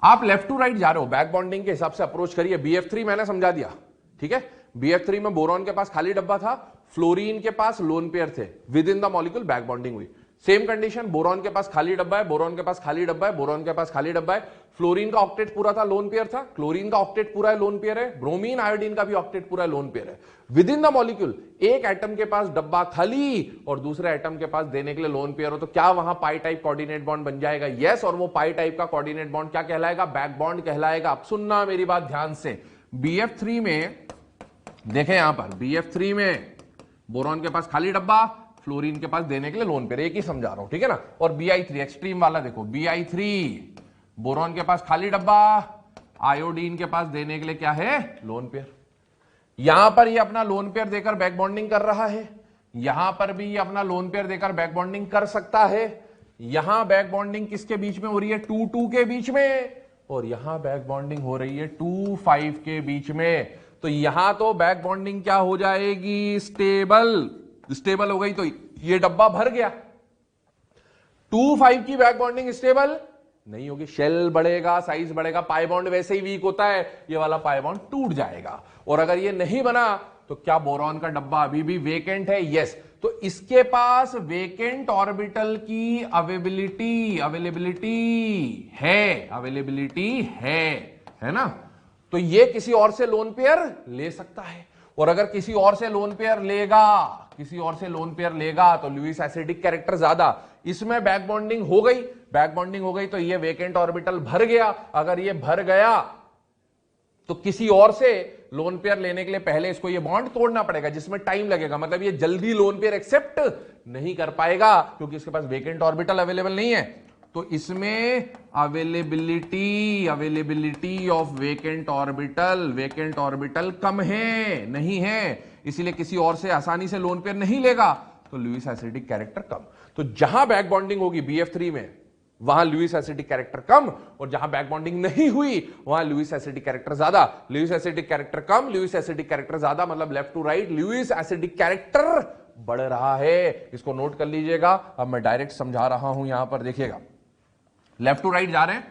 आप लेफ्ट टू राइट जा रहे हो, बैक बॉन्डिंग के हिसाब से अप्रोच करिए। BF3 मैंने समझा दिया, ठीक है। BF3 में बोरॉन के पास खाली डब्बा था, फ्लोरीन के पास लोन पेयर थे, with in the molecule back bonding हुई। सेम कंडीशन, बोरॉन के पास खाली डब्बा है, बोरॉन के पास खाली डब्बा है, बोरॉन के पास खाली डब्बा है। फ्लोरीन का ऑक्टेट पूरा था, लोन पेयर था। क्लोरीन का ऑक्टेट पूरा है, लोन पेयर है। ब्रोमीन आयोडीन का भी ऑक्टेट पूरा है, लोन पेयर है। विद इन द मॉलिक्यूल एक एटम के पास डब्बा खाली और दूसरे एटम के पास देने के लिए लोन पेयर हो, तो क्या वहां पाई टाइप कोऑर्डिनेट बॉन्ड बन जाएगा? यस। और वो पाई टाइप का कोऑर्डिनेट बॉन्ड क्या कहलाएगा? बैक बॉन्ड कहलाएगा। अब सुनना मेरी बात ध्यान से, BF3 में देखें, यहां पर BF3 में बोरॉन के पास खाली डब्बा, फ्लोरीन के पास देने के लिए लोन पेयर, एक ही समझा रहा हूं, ठीक है ना। और BI3 एक्सट्रीम वाला देखो, BI3 बोरॉन के पास खाली डब्बा, आयोडीन के पास देने के लिए क्या है? Lone pair. यहां पर ये अपना लोन पेयर देकर बैक बॉन्डिंग कर रहा है, यहां पर भी ये अपना लोन पेयर देकर बैक बॉन्डिंग कर सकता है। यहां बैक बॉन्डिंग किसके बीच में हो रही है? 2-2 के बीच में, और यहां बैक बॉन्डिंग हो रही है 2-5 के बीच में। तो यहां तो बैक बॉन्डिंग क्या हो जाएगी? स्टेबल। स्टेबल हो गई तो ये डब्बा भर गया। 2-5 की बैक बॉन्डिंग स्टेबल नहीं होगी, शेल बढ़ेगा, साइज बढ़ेगा, पाई बॉन्ड वैसे ही वीक होता है, ये वाला पाई बॉन्ड टूट जाएगा। और अगर ये नहीं बना तो क्या बोरॉन का डब्बा अभी भी वेकेंट है? यस। तो इसके पास वेकेंट ऑर्बिटल की अवेलेबिलिटी है ना। तो ये किसी और से लोन पेयर ले सकता है, और अगर किसी और से लोन पेयर लेगा तो लुईस एसिडिक कैरेक्टर ज्यादा। इसमें बैक बॉन्डिंग हो गई तो ये वेकेंट ऑर्बिटल भर गया। अगर ये भर गया तो किसी और से लोन पेयर लेने के लिए पहले इसको ये बॉन्ड तोड़ना पड़ेगा, जिसमें टाइम लगेगा। मतलब ये जल्दी लोन पेयर एक्सेप्ट नहीं कर पाएगा क्योंकि इसके पास वेकेंट ऑर्बिटल अवेलेबल नहीं है। तो इसमें अवेलेबिलिटी ऑफ वेकेंट ऑर्बिटल कम है, नहीं है, इसीलिए किसी और से आसानी से लोन पेयर नहीं लेगा, तो लुईस एसिडिक कैरेक्टर कम। तो जहां बैक बॉन्डिंग होगी BF3 में, वहां लुईस एसिडिक कैरेक्टर कम, और जहां बैक बॉन्डिंग नहीं हुई वहां लुईस एसिडिक कैरेक्टर ज्यादा। लुईस एसिडिक कैरेक्टर कम, लुईस एसिडिक कैरेक्टर ज्यादा, मतलब left to right Lewis acidic character बढ़ रहा है। इसको नोट कर लीजिएगा। अब मैं डायरेक्ट समझा रहा हूं, यहां पर देखिएगा, लेफ्ट टू राइट जा रहे हैं,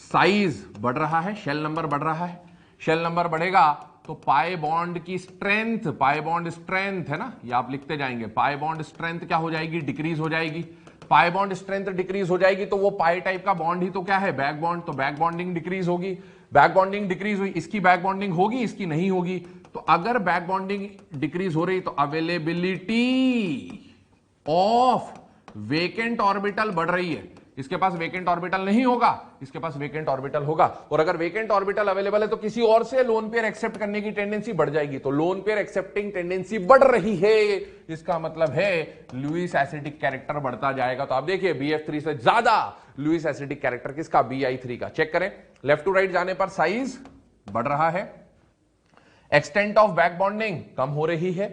साइज बढ़ रहा है, शेल नंबर बढ़ रहा है। शेल नंबर बढ़ेगा तो पाई बॉन्ड की स्ट्रेंथ, पाई बॉन्ड स्ट्रेंथ है ना, ये आप लिखते जाएंगे, पाई बॉन्ड स्ट्रेंथ क्या हो जाएगी? डिक्रीज हो जाएगी। पाई बॉन्ड स्ट्रेंथ डिक्रीज हो जाएगी तो वो पाई टाइप का बॉन्ड ही तो क्या है? Back bond. तो बैक बॉन्डिंग डिक्रीज होगी। बैक बॉन्डिंग डिक्रीज हुई, इसकी बैक बॉन्डिंग होगी, इसकी नहीं होगी। तो अगर बैक बॉन्डिंग डिक्रीज हो रही तो अवेलेबिलिटी ऑफ वेकेंट ऑर्बिटल बढ़ रही है। इसके पास वेकेंट ऑर्बिटल नहीं होगा, इसके पास वेकेंट ऑर्बिटल होगा। और अगर वेकेंट ऑर्बिटल अवेलेबल है तो किसी और से लोन पेयर एक्सेप्ट करने की टेंडेंसी बढ़ जाएगी। तो लोन पेयर एक्सेप्टिंग टेंडेंसी बढ़ रही है, इसका मतलब है लुईस एसिडिक कैरेक्टर बढ़ता जाएगा। तो आप देखिए BF3 से ज्यादा लुईस एसिडिक कैरेक्टर किसका? BI3 का। चेक करें, लेफ्ट टू राइट जाने पर साइज बढ़ रहा है, एक्सटेंट ऑफ बैक बॉन्डिंग कम हो रही है,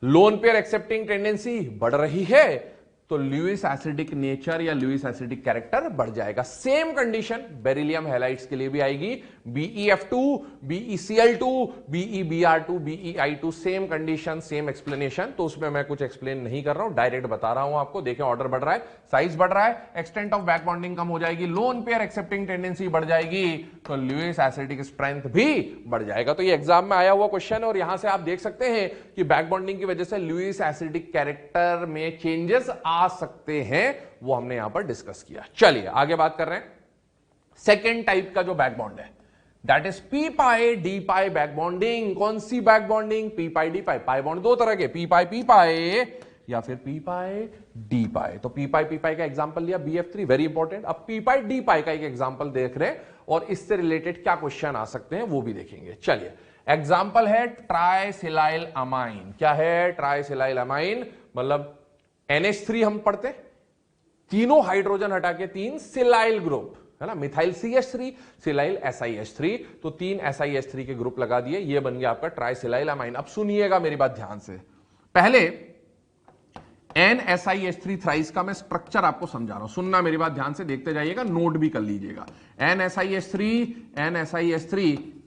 लोन पेयर एक्सेप्टिंग टेंडेंसी बढ़ रही है, तो लुईस एसिडिक नेचर या लुईस एसिडिक कैरेक्टर बढ़ जाएगा। सेम कंडीशन बेरिलियम हैलाइड्स के लिए भी आएगी, BeF2, BeCl2, BeBr2, BeI2, same condition, same explanation. तो उसमें मैं कुछ एक्सप्लेन नहीं कर रहा हूं, डायरेक्ट बता रहा हूं आपको। देखें, ऑर्डर बढ़ रहा है, साइज बढ़ रहा है, एक्सटेंट ऑफ बैक बॉन्डिंग कम हो जाएगी, लोन पेयर एक्सेप्टिंग टेंडेंसी बढ़ जाएगी, तो लुईस एसिडिक स्ट्रेंथ भी बढ़ जाएगा। तो ये एग्जाम में आया हुआ क्वेश्चन है, और यहां से आप देख सकते हैं कि बैक बॉन्डिंग की वजह से लुईस एसिडिक कैरेक्टर में चेंजेस आ सकते हैं, वो हमने यहां पर डिस्कस किया। चलिए आगे बात कर रहे हैं सेकेंड टाइप का जो बैक बॉन्ड है, that is P pi d pi back bonding. कौन सी back bonding? P pi d पाई। पाई बॉन्ड दो तरह के, पी पाई या फिर पी पाई डी पाई। तो पी पाई का एग्जांपल लिया BF3, वेरी इंपॉर्टेंट। अब पी पाई डी पाई का एक एग्जांपल देख रहे हैं, और इससे रिलेटेड क्या क्वेश्चन आ सकते हैं वो भी देखेंगे। चलिए, एग्जांपल है ट्राइसिलाइल अमाइन। क्या है ट्राइसिलाइल अमाइन? मतलब NH3 हम पढ़ते, तीनों हाइड्रोजन हटा के 3 सिलाइल ग्रुप है ना, मिथाइल CH3, सिलाइल SiH3, तो 3 SiH3 के ग्रुप लगा दिए, ये बन गया आपका ट्राइसिलाइल अमाइन। अब सुनिएगा मेरी बात ध्यान से, पहले NSiH3 थ्राइस का मैं स्ट्रक्चर आपको समझा रहा हूं, सुनना मेरी बात ध्यान से, देखते जाइएगा, नोट भी कर लीजिएगा। NSiH3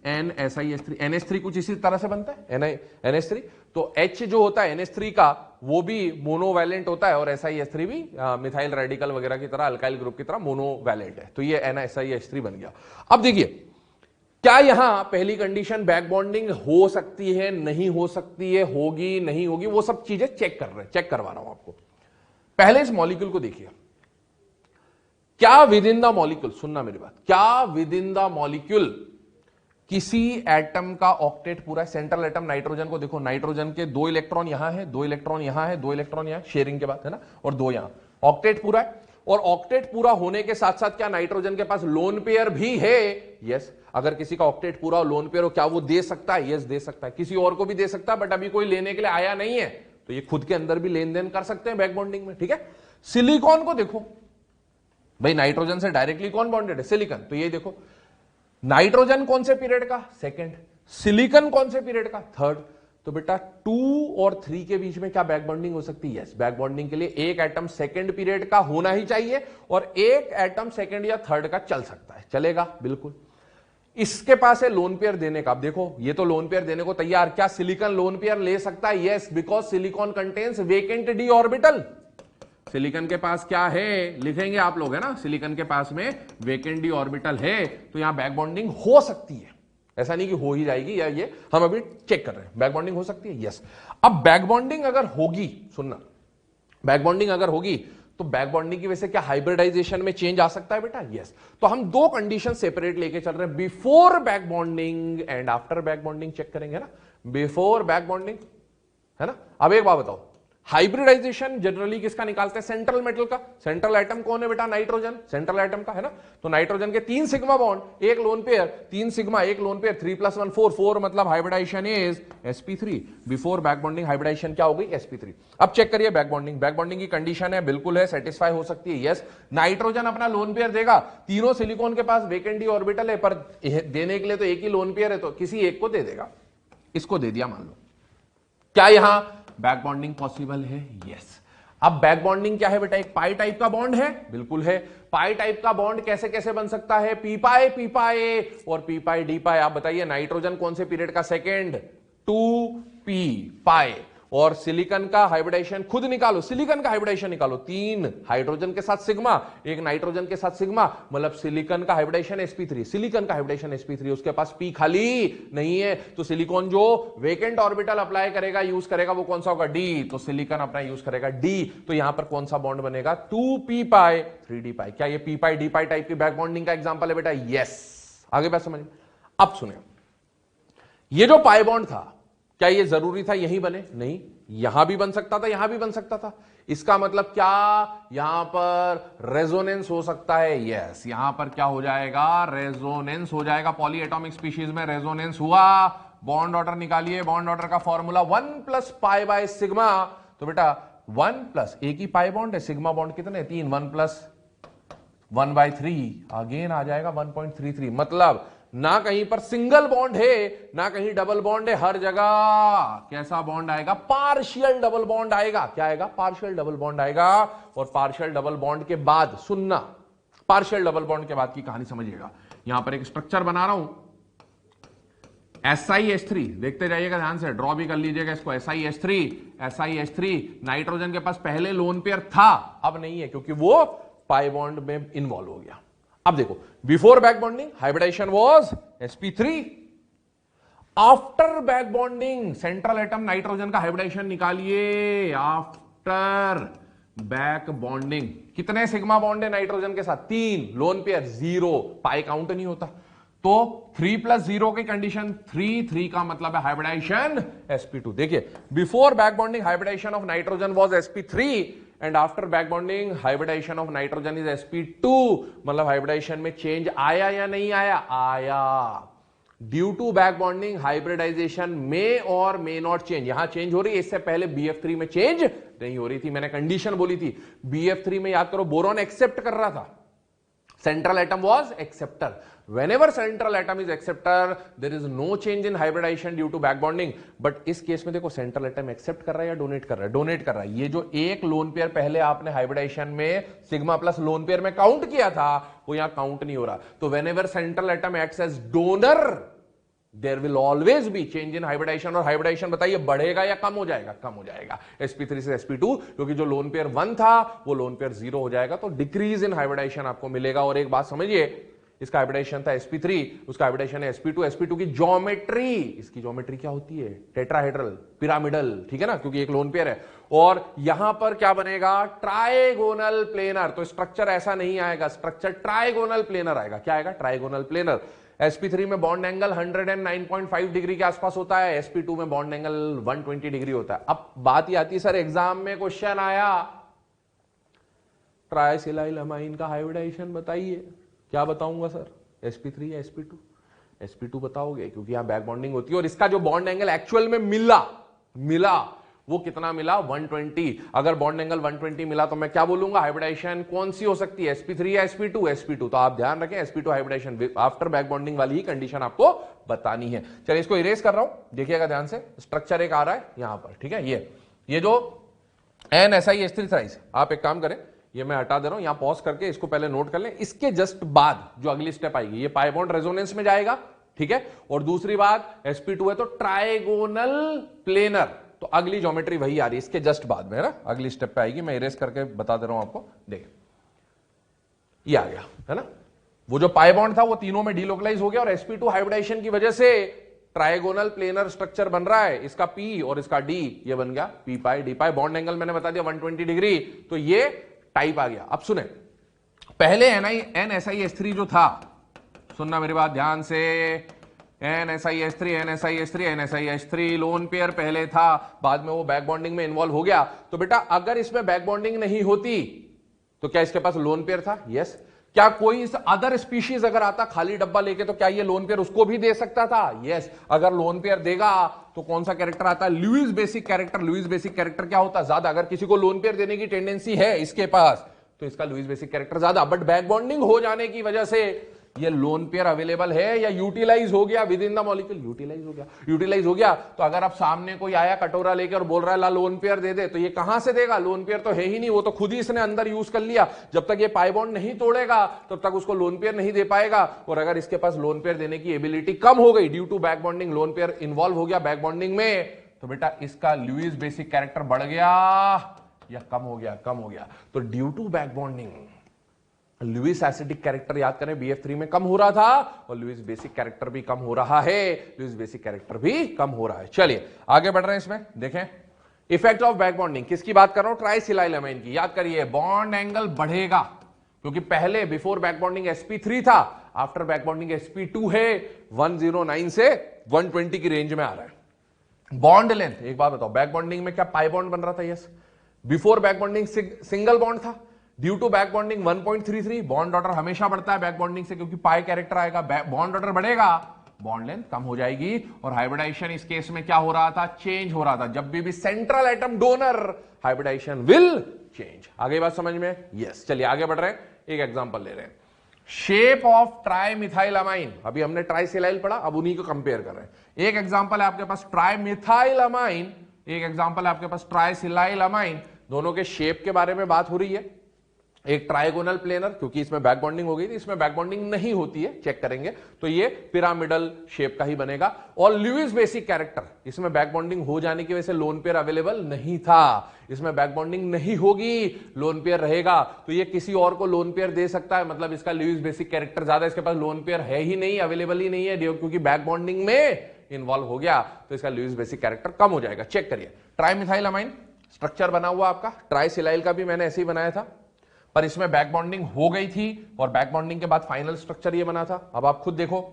NSiH3, NH3 कुछ इसी तरह से बनता है NH3, तो H जो होता है NH3 का वो भी मोनोवैलेंट होता है और SiH3 भी मिथाइल रेडिकल वगैरह की तरह अल्काइल ग्रुप की तरह मोनोवैलेंट है, तो ये NSiH3 बन गया। अब देखिए क्या यहां पहली कंडीशन बैक बॉन्डिंग हो सकती है, नहीं हो सकती है, होगी नहीं होगी, वो सब चीजें चेक करवा रहा हूं आपको। पहले इस मॉलिक्यूल को देखिए, क्या विद इन द मॉलिक्यूल, सुनना मेरी बात, क्या विद इन द मॉलिक्यूल किसी एटम का ऑक्टेट पूरा है? सेंट्रल एटम नाइट्रोजन को देखो, नाइट्रोजन के 2 इलेक्ट्रॉन यहां है, 2 इलेक्ट्रॉन यहां है, 2 इलेक्ट्रॉन यहां, शेयरिंग के बाद है ना, और 2 यहां, ऑक्टेट पूरा है। और ऑक्टेट पूरा होने के साथ साथ क्या नाइट्रोजन के पास लोन पेयर भी है? यस। अगर किसी का ऑक्टेट पूरा लोन पेयर हो, क्या वो दे सकता है? यस दे सकता है, किसी और को भी दे सकता है, बट अभी कोई लेने के लिए आया नहीं है, तो ये खुद के अंदर भी लेन देन कर सकते हैं बैक बॉन्डिंग में, ठीक है। सिलिकॉन को देखो भाई, नाइट्रोजन से डायरेक्टली कौन बॉन्डेड है? सिलिकॉन, तो ये देखो नाइट्रोजन कौन से पीरियड का? सेकंड। सिलिकॉन कौन से पीरियड का? थर्ड। तो बेटा 2 और 3 के बीच में क्या बैक बॉन्डिंग हो सकती है? यस, बैक बॉन्डिंग के लिए एक एटम सेकंड पीरियड का होना ही चाहिए और एक एटम सेकंड या थर्ड का चल सकता है, चलेगा बिल्कुल। इसके पास है लोन पेयर देने का, अब देखो ये तो लोन पेयर देने को तैयार, क्या सिलिकॉन लोन पेयर ले सकता है? Yes, because silicon contains vacant D orbital. Silicon के पास क्या है लिखेंगे आप लोग, है ना, सिलिकॉन के पास में वेकेंट डी ऑर्बिटल है, तो यहां बैक बॉन्डिंग हो सकती है, ऐसा नहीं कि हो ही जाएगी, या ये हम अभी चेक कर रहे हैं, बैक बॉन्डिंग हो सकती है, यस। अब बैक बॉन्डिंग अगर होगी, सुनना, बैक बॉन्डिंग अगर होगी तो बैक बॉन्डिंग की वजह से क्या हाइब्रिडाइजेशन में चेंज आ सकता है बेटा? यस। तो हम 2 कंडीशन सेपरेट लेके चल रहे हैं, before back bonding and after back bonding check करेंगे ना, बिफोर बैक बॉन्डिंग, है ना। अब एक बात बताओ, हाइब्रिडाइजेशन जनरली किसका निकालते हैं? सेंट्रल मेटल का। सेंट्रल एटम कौन है बेटा? नाइट्रोजन, सेंट्रल एटम का, है ना। तो नाइट्रोजन के 3 sigma bond, 1 lone pair, 3 sigma 1 lone pair, 3 + 1 4, 4 मतलब hybridization is sp3। Before back bonding hybridization क्या हो गई? sp3। अब चेक करिए बैक बॉन्डिंग, बैक बॉन्डिंग की कंडीशन है, बिल्कुल है, सेटिस्फाई हो सकती है, यस। नाइट्रोजन अपना लोन पेयर देगा, तीनों सिलिकॉन के पास वेकेंट डी ऑर्बिटल है, पर देने के लिए तो एक ही लोन पेयर है, तो किसी एक को दे देगा, इसको दे दिया मान लो। क्या यहां बैक बॉन्डिंग पॉसिबल है? यस। अब बैक बॉन्डिंग क्या है बेटा? एक पाई टाइप का बॉन्ड है, बिल्कुल है। पाई टाइप का बॉन्ड कैसे कैसे बन सकता है? पी पाई और पी पाई डी पाई। आप बताइए नाइट्रोजन कौन से पीरियड का? सेकेंड, 2p पाई। और सिलिकॉन का हाइब्रिडाइजेशन खुद निकालो, सिलिकॉन का हाइब्रिडाइजेशन निकालो, 3 हाइड्रोजन के साथ सिग्मा, 1 नाइट्रोजन के साथ सिग्मा, मतलब सिलिकॉन का हाइब्रिडाइजेशन sp3, सिलिकॉन का हाइब्रिडाइजेशन sp3, उसके पास p खाली नहीं है, तो सिलिकॉन जो वेकेंट ऑर्बिटल अप्लाई करेगा, यूज करेगा, वो कौन सा होगा? d। तो सिलिकॉन अपना यूज करेगा d, तो यहां पर कौन सा बॉन्ड बनेगा? 2p पाई 3d पाई। क्या ये p पाई d पाई टाइप की बैक बॉन्डिंग का एग्जांपल है बेटा? यस। आगे बात समझ। अब सुने, ये जो पाई बॉन्ड था, क्या ये जरूरी था यहीं बने? नहीं, यहां भी बन सकता था, यहां भी बन सकता था। इसका मतलब क्या? यहां पर रेजोनेंस हो सकता है, यस। यहां पर क्या हो जाएगा? रेजोनेंस हो जाएगा। पॉली एटॉमिक स्पीशीज में रेजोनेंस हुआ। बॉन्ड ऑर्डर निकालिए, बॉन्ड ऑर्डर का फॉर्मूला 1 + पाई बाय सिग्मा। तो बेटा 1 प्लस, एक ही पाई बॉन्ड है, सिग्मा बॉन्ड कितने? 3, 1 + 1/3, अगेन आ जाएगा 1.33। मतलब ना कहीं पर सिंगल बॉन्ड है, ना कहीं डबल बॉन्ड है, हर जगह कैसा बॉन्ड आएगा? पार्शियल डबल बॉन्ड आएगा। क्या आएगा? पार्शियल डबल बॉन्ड आएगा। और पार्शियल डबल बॉन्ड के बाद, सुनना, पार्शियल डबल बॉन्ड के बाद की कहानी समझिएगा। यहां पर एक स्ट्रक्चर बना रहा हूं, SiH3, देखते जाइएगा ध्यान से, ड्रॉ भी कर लीजिएगा इसको। SiH3 नाइट्रोजन के पास पहले लोन पेयर था, अब नहीं है क्योंकि वो पाई बॉन्ड में इन्वॉल्व हो गया। अब देखो, before back bonding hybridisation was sp3। After back bonding central atom nitrogen का हाइब्रिडाइजेशन निकालिए। आफ्टर बैक बॉन्डिंग कितने सिग्मा बॉन्ड है नाइट्रोजन के साथ? 3, लोन पेयर 0, पाई काउंट नहीं होता, तो 3 + 0 की कंडीशन 3 का मतलब है हाइब्रिडाइजेशन sp2। देखिए, before back bonding hybridization of nitrogen was sp3 and after back bonding hybridization of nitrogen is sp2। मतलब हाइब्रिडाइजेशन में चेंज आया या नहीं आया? आया। Due to back bonding hybridisation में और मे नॉट चेंज। यहां चेंज हो रही है, इससे पहले BF3 में चेंज नहीं हो रही थी। मैंने कंडीशन बोली थी, BF3 में याद करो बोरॉन एक्सेप्ट कर रहा था, central atom was acceptor. Whenever central atom is acceptor, there is no change in hybridization due to back bonding. But इस केस में देखो, central atom accept कर रहा है या डोनेट कर रहा है? डोनेट कर रहा है। ये जो एक लोन पेयर पहले आपने हाइब्रिडाइजेशन में सिग्मा प्लस लोन पेयर में काउंट किया था, वो यहां काउंट नहीं हो रहा। तो whenever central atom acts as donor, there will always be change in hybridisation. और हाइब्रिडाइजेशन बताइए बढ़ेगा या कम हो जाएगा? कम हो जाएगा। sp3 से sp2, क्योंकि जो लोन पेयर 1 था वो लोन पेयर 0 हो जाएगा, तो डिक्रीज इन हाइब्रिडाइजेशन आपको मिलेगा। और एक बात समझिए, इसका हाइब्रिडाइजेशन था sp3, उसका हाइब्रिडाइजेशन है sp2 की ज्योमेट्री, इसकी ज्योमेट्री क्या होती है? टेट्राहेड्रल, पिरामिडल, ठीक है ना, क्योंकि एक लोन पेयर है। और यहां पर क्या बनेगा? Trigonal planar. तो स्ट्रक्चर ऐसा नहीं आएगा, स्ट्रक्चर ट्राइगोनल प्लेनर आएगा। क्या आएगा? Trigonal planar. sp3 में बॉन्ड एंगल 109.5 डिग्री के आसपास होता है, sp2 में बॉन्ड एंगल 120 डिग्री होता है। अब बात ये आती है, सर एग्जाम में क्वेश्चन आया ट्राइसिलाइल अमाइन का हाइब्रिडाइजेशन बताइए। क्या बताऊंगा सर? sp3 या sp2? sp2 बताओगे, क्योंकि यहां बैक बॉन्डिंग होती है। और इसका जो बॉन्ड एंगल एक्चुअल में मिला वो कितना मिला? 120। अगर बॉन्ड एंगल 120 मिला तो मैं क्या बोलूंगा? हाइब्रिडाइजेशन कौन सी हो सकती है? sp3 या sp2? sp2। तो आप ध्यान रखें, sp2 hybridisation after back bonding वाली ही कंडीशन आपको बतानी है। चलिए इसको इरेज कर रहा हूं, देखिएगा ध्यान से। स्ट्रक्चर एक आ रहा है यहां पर, ठीक है। ये जो NSiH3 आप एक काम करें, ये मैं हटा दे रहा हूं, यहां पॉज करके इसको पहले नोट कर लें। इसके जस्ट बाद जो अगली स्टेप आएगी, ये पाई बॉन्ड रेजोनेंस में जाएगा, ठीक है। और दूसरी बात, sp2 है तो ट्राइगोनल प्लेनर, तो अगली ज्योमेट्री वही आ रही है इसके जस्ट बाद में, है ना। अगली स्टेप पे आएगी, मैं इरेज करके बता दे रहा हूं आपको। देखिए ये आ गया, है ना। वो जो पाई बॉन्ड था वो तीनों में डीलोकलाइज हो गया, और sp2 हाइब्रिडाइजेशन की वजह से ट्राइगोनल प्लेनर स्ट्रक्चर बन रहा है। इसका P और इसका D, ये बन गया P पाई D पाई। बॉन्ड एंगल मैंने बता दिया 120 डिग्री, तो ये टाइप आ गया। अब सुने, पहले NSiH3 जो था, सुनना मेरी बात ध्यान से, NSiH3 लोन पेयर पहले था, बाद में वो बैक बॉन्डिंग में इन्वॉल्व हो गया। तो बेटा अगर इसमें बैक बॉन्डिंग नहीं होती तो क्या इसके पास लोन पेयर था? यस। क्या कोई इस अदर स्पीशीज अगर आता खाली डब्बा लेके, तो क्या ये लोन पेयर उसको भी दे सकता था? यस। अगर लोन पेयर देगा तो कौन सा कैरेक्टर आता है? Lewis basic character. Lewis basic character क्या होता है? ज्यादा। अगर किसी को लोन पेयर देने की टेंडेंसी है इसके पास, तो इसका लुईस बेसिक कैरेक्टर ज्यादा। बट बैक बॉन्डिंग हो जाने की वजह से ये लोन पेयर अवेलेबल है या यूटिलाइज हो गया within the molecule? Utilize हो गया। तो अगर आप सामने कोई आया कटोरा लेकर और बोल रहा है ला लोन पेयर दे दे, तो ये कहां से देगा? लोन पेयर तो है ही नहीं, वो तो खुद ही इसने अंदर यूज कर लिया। जब तक ये पाई बॉन्ड नहीं तोड़ेगा तब तक उसको लोन पेयर नहीं दे पाएगा। और अगर इसके पास लोन पेयर देने की एबिलिटी कम हो गई due to back bonding, lone pair involve हो गया बैक बॉन्डिंग में, तो बेटा इसका लुईस बेसिक कैरेक्टर बढ़ गया या कम हो गया? कम हो गया। तो due to back bonding Lewis acidic character, याद करें, BF3 में कम हो रहा था, और लुईस बेसिक कैरेक्टर भी कम हो रहा है। लुईस बेसिक कैरेक्टर भी कम हो रहा है। चलिए आगे बढ़ रहे हैं इसमें। देखें इफेक्ट ऑफ बैक बॉन्डिंग, किसकी बात कर रहा हूं? ट्राइसिलाइलमाइन की। याद करिए, बॉन्ड एंगल बढ़ेगा, क्योंकि पहले बिफोर बैक बॉन्डिंग sp3 था, आफ्टर बैक बॉन्डिंग sp2 है। 109 से 120 की रेंज में आ रहा है। बॉन्ड लेंथ, एक बात बताओ, बैक बॉन्डिंग में क्या पाई बॉन्ड बन रहा था? Yes. Before back bonding single bond था। Due to back bonding 1.33, bond order हमेशा बढ़ता है बैक बॉन्डिंग से, क्योंकि पाई कैरेक्टर आएगा। बॉन्ड ऑर्डर बढ़ेगा, बॉन्ड लेंथ कम हो जाएगी। और हाइब्रिडाइजेशन इस केस में क्या हो रहा था? चेंज हो रहा था। जब भी central atom donor, hybridization will change. आगे बात समझ में? यस। चलिए आगे बढ़ रहे हैं, एक एग्जांपल ले रहे हैं। शेप ऑफ ट्राइमिथाइलमाइन, अभी हमने ट्राइसिलाइल पढ़ा, अब उन्हीं को कंपेयर कर रहे हैं। एक एग्जांपल है आपके पास ट्राइमिथाइलमाइन, एक एग्जांपल है आपके पास ट्राइसिलाइलमाइन। दोनों के शेप के बारे में बात हो रही है। एक ट्राइगोनल प्लेनर, क्योंकि इसमें बैक बॉन्डिंग हो गई थी, इसमें बैक बॉन्डिंग नहीं होती है, चेक करेंगे, तो ये पिरामिडल शेप का ही बनेगा। और लुईस बेसिक कैरेक्टर, इसमें बैक बॉन्डिंग हो जाने की वजह से लोन पेयर अवेलेबल नहीं था, इसमें बैक बॉन्डिंग नहीं होगी, लोन पेयर रहेगा, तो ये किसी और को लोन पेयर दे सकता है। मतलब इसका लुईस बेसिक कैरेक्टर ज्यादा, इसके पास लोन पेयर है ही नहीं, अवेलेबल ही नहीं है, क्योंकि बैक बॉन्डिंग में इन्वॉल्व हो गया, तो इसका लुईस बेसिक कैरेक्टर कम हो जाएगा। चेक करिए, ट्राइमिथाइलमाइन स्ट्रक्चर बना हुआ आपका, ट्राइसिलाइल का भी मैंने ऐसे ही बनाया था, पर इसमें बैक बॉन्डिंग हो गई थी, और बैक बॉन्डिंग के बाद फाइनल स्ट्रक्चर ये बना था। अब आप खुद देखो,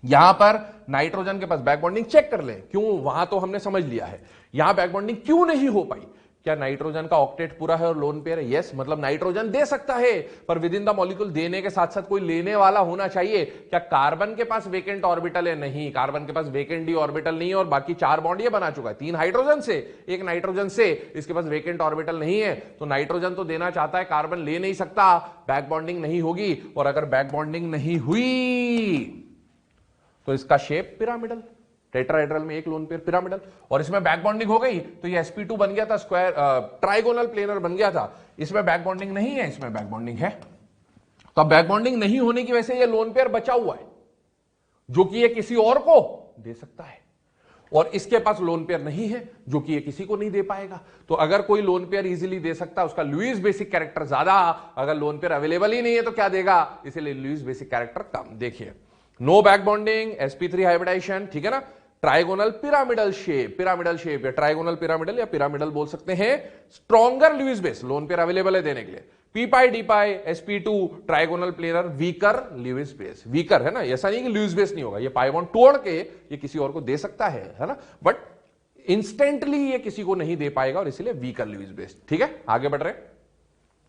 यहां पर नाइट्रोजन के पास बैक बॉन्डिंग चेक कर ले, क्यों, वहां तो हमने समझ लिया है, यहां बैक बॉन्डिंग क्यों नहीं हो पाई? क्या नाइट्रोजन का ऑक्टेट पूरा है और लोन पेयर है? यस, मतलब नाइट्रोजन दे सकता है, पर विद इन द मॉलिक्यूल देने के साथ साथ कोई लेने वाला होना चाहिए। क्या कार्बन के पास वेकेंट ऑर्बिटल है? नहीं, कार्बन के पास वेकेंट डी ऑर्बिटल नहीं है, और बाकी 4 बॉन्ड ये बना चुका है, 3 हाइड्रोजन से, 1 नाइट्रोजन से, इसके पास वेकेंट ऑर्बिटल नहीं है, तो नाइट्रोजन तो देना चाहता है, कार्बन ले नहीं सकता, बैक बॉन्डिंग नहीं होगी, और अगर बैक बॉन्डिंग नहीं हुई तो इसका शेप पिरामिडल, टेट्राहेड्रल में एक लोन पेयर पिरामिडल, और इसमें बैक बॉन्डिंग हो गई तो ये sp2 बन गया था, स्क्वायर ट्राइगोनल प्लेनर बन गया था। इसमें बैक बॉन्डिंग नहीं है, इसमें बैक बॉन्डिंग है, तो बैक बॉन्डिंग नहीं होने की वजह से ये लोन पेयर बचा हुआ है। जो कि ये किसी और को दे सकता है, और इसके पास लोन पेयर नहीं है जो कि ये किसी को नहीं दे पाएगा। तो अगर कोई लोन पेयर इजीली दे सकता है उसका लुईस बेसिक कैरेक्टर ज्यादा, अगर लोन पेयर अवेलेबल ही नहीं है तो क्या देगा, इसीलिए लुईस बेसिक कैरेक्टर कम। देखिए, no back bonding, sp3 hybridisation, ठीक है ना, ट्राइगोनल पिरामिडल शेप या ट्राइगोनल पिरामिडल या पिरामिडल बोल सकते हैं, stronger Lewis base, lone pair available है देने के लिए, p pi d pi sp2 trigonal planar, weaker Lewis base, weaker है ना, ऐसा नहीं कि लुईस बेस नहीं होगा, ये पाई बॉन्ड तोड़ के ये किसी और को दे सकता है ना, बट इंस्टेंटली ये किसी को नहीं दे पाएगा और इसीलिए वीकर लुईस बेस। ठीक है, आगे बढ़ रहे,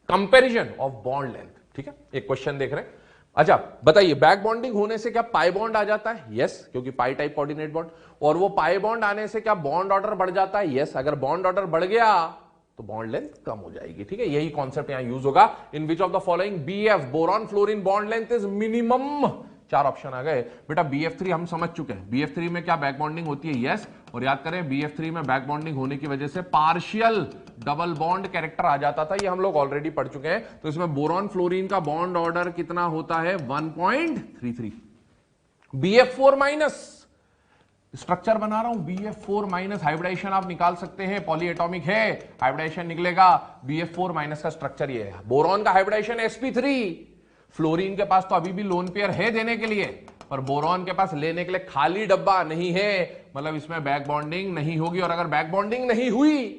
कंपैरिजन ऑफ बॉन्ड लेंथ। ठीक है, एक क्वेश्चन देख रहे हैं, अच्छा बताइए, बैक बॉन्डिंग होने से क्या पाई बॉन्ड आ जाता है? यस, क्योंकि पाई टाइप कोऑर्डिनेट बॉन्ड, और वो पाई बॉन्ड आने से क्या बॉन्ड ऑर्डर बढ़ जाता है? यस, अगर बॉन्ड ऑर्डर बढ़ गया तो बॉन्ड लेंथ कम हो जाएगी। ठीक है, यही कॉन्सेप्ट यहां यूज होगा। In which of the following BF boron fluorine bond length is minimum? चार ऑप्शन आ गए बेटा। BF3 हम समझ चुके हैं, BF3 में क्या बैक बॉन्डिंग होती है? यस, और याद करें BF3 में बैक बॉन्डिंग होने की वजह से पार्शियल डबल बॉन्ड कैरेक्टर आ जाता था, ये हम लोग ऑलरेडी पढ़ चुके हैं। तो इसमें बोरॉन फ्लोरीन का बॉन्ड ऑर्डर कितना होता है? 1.33। BF4 माइनस, स्ट्रक्चर बना रहा हूं, BF4 माइनस, हाइब्रिडाइजेशन आप निकाल सकते हैं, पॉलीएटॉमिक है, हाइब्रिडाइजेशन निकलेगा, BF4 माइनस का स्ट्रक्चर ये है। बोरॉन का हाइब्रिडाइजेशन sp3, फ्लोरीन के पास तो अभी भी लोन पेयर है देने के लिए, पर बोरॉन के पास लेने के लिए खाली डब्बा नहीं है, मतलब इसमें बैक बॉन्डिंग नहीं होगी, और अगर बैक बॉन्डिंग नहीं हुई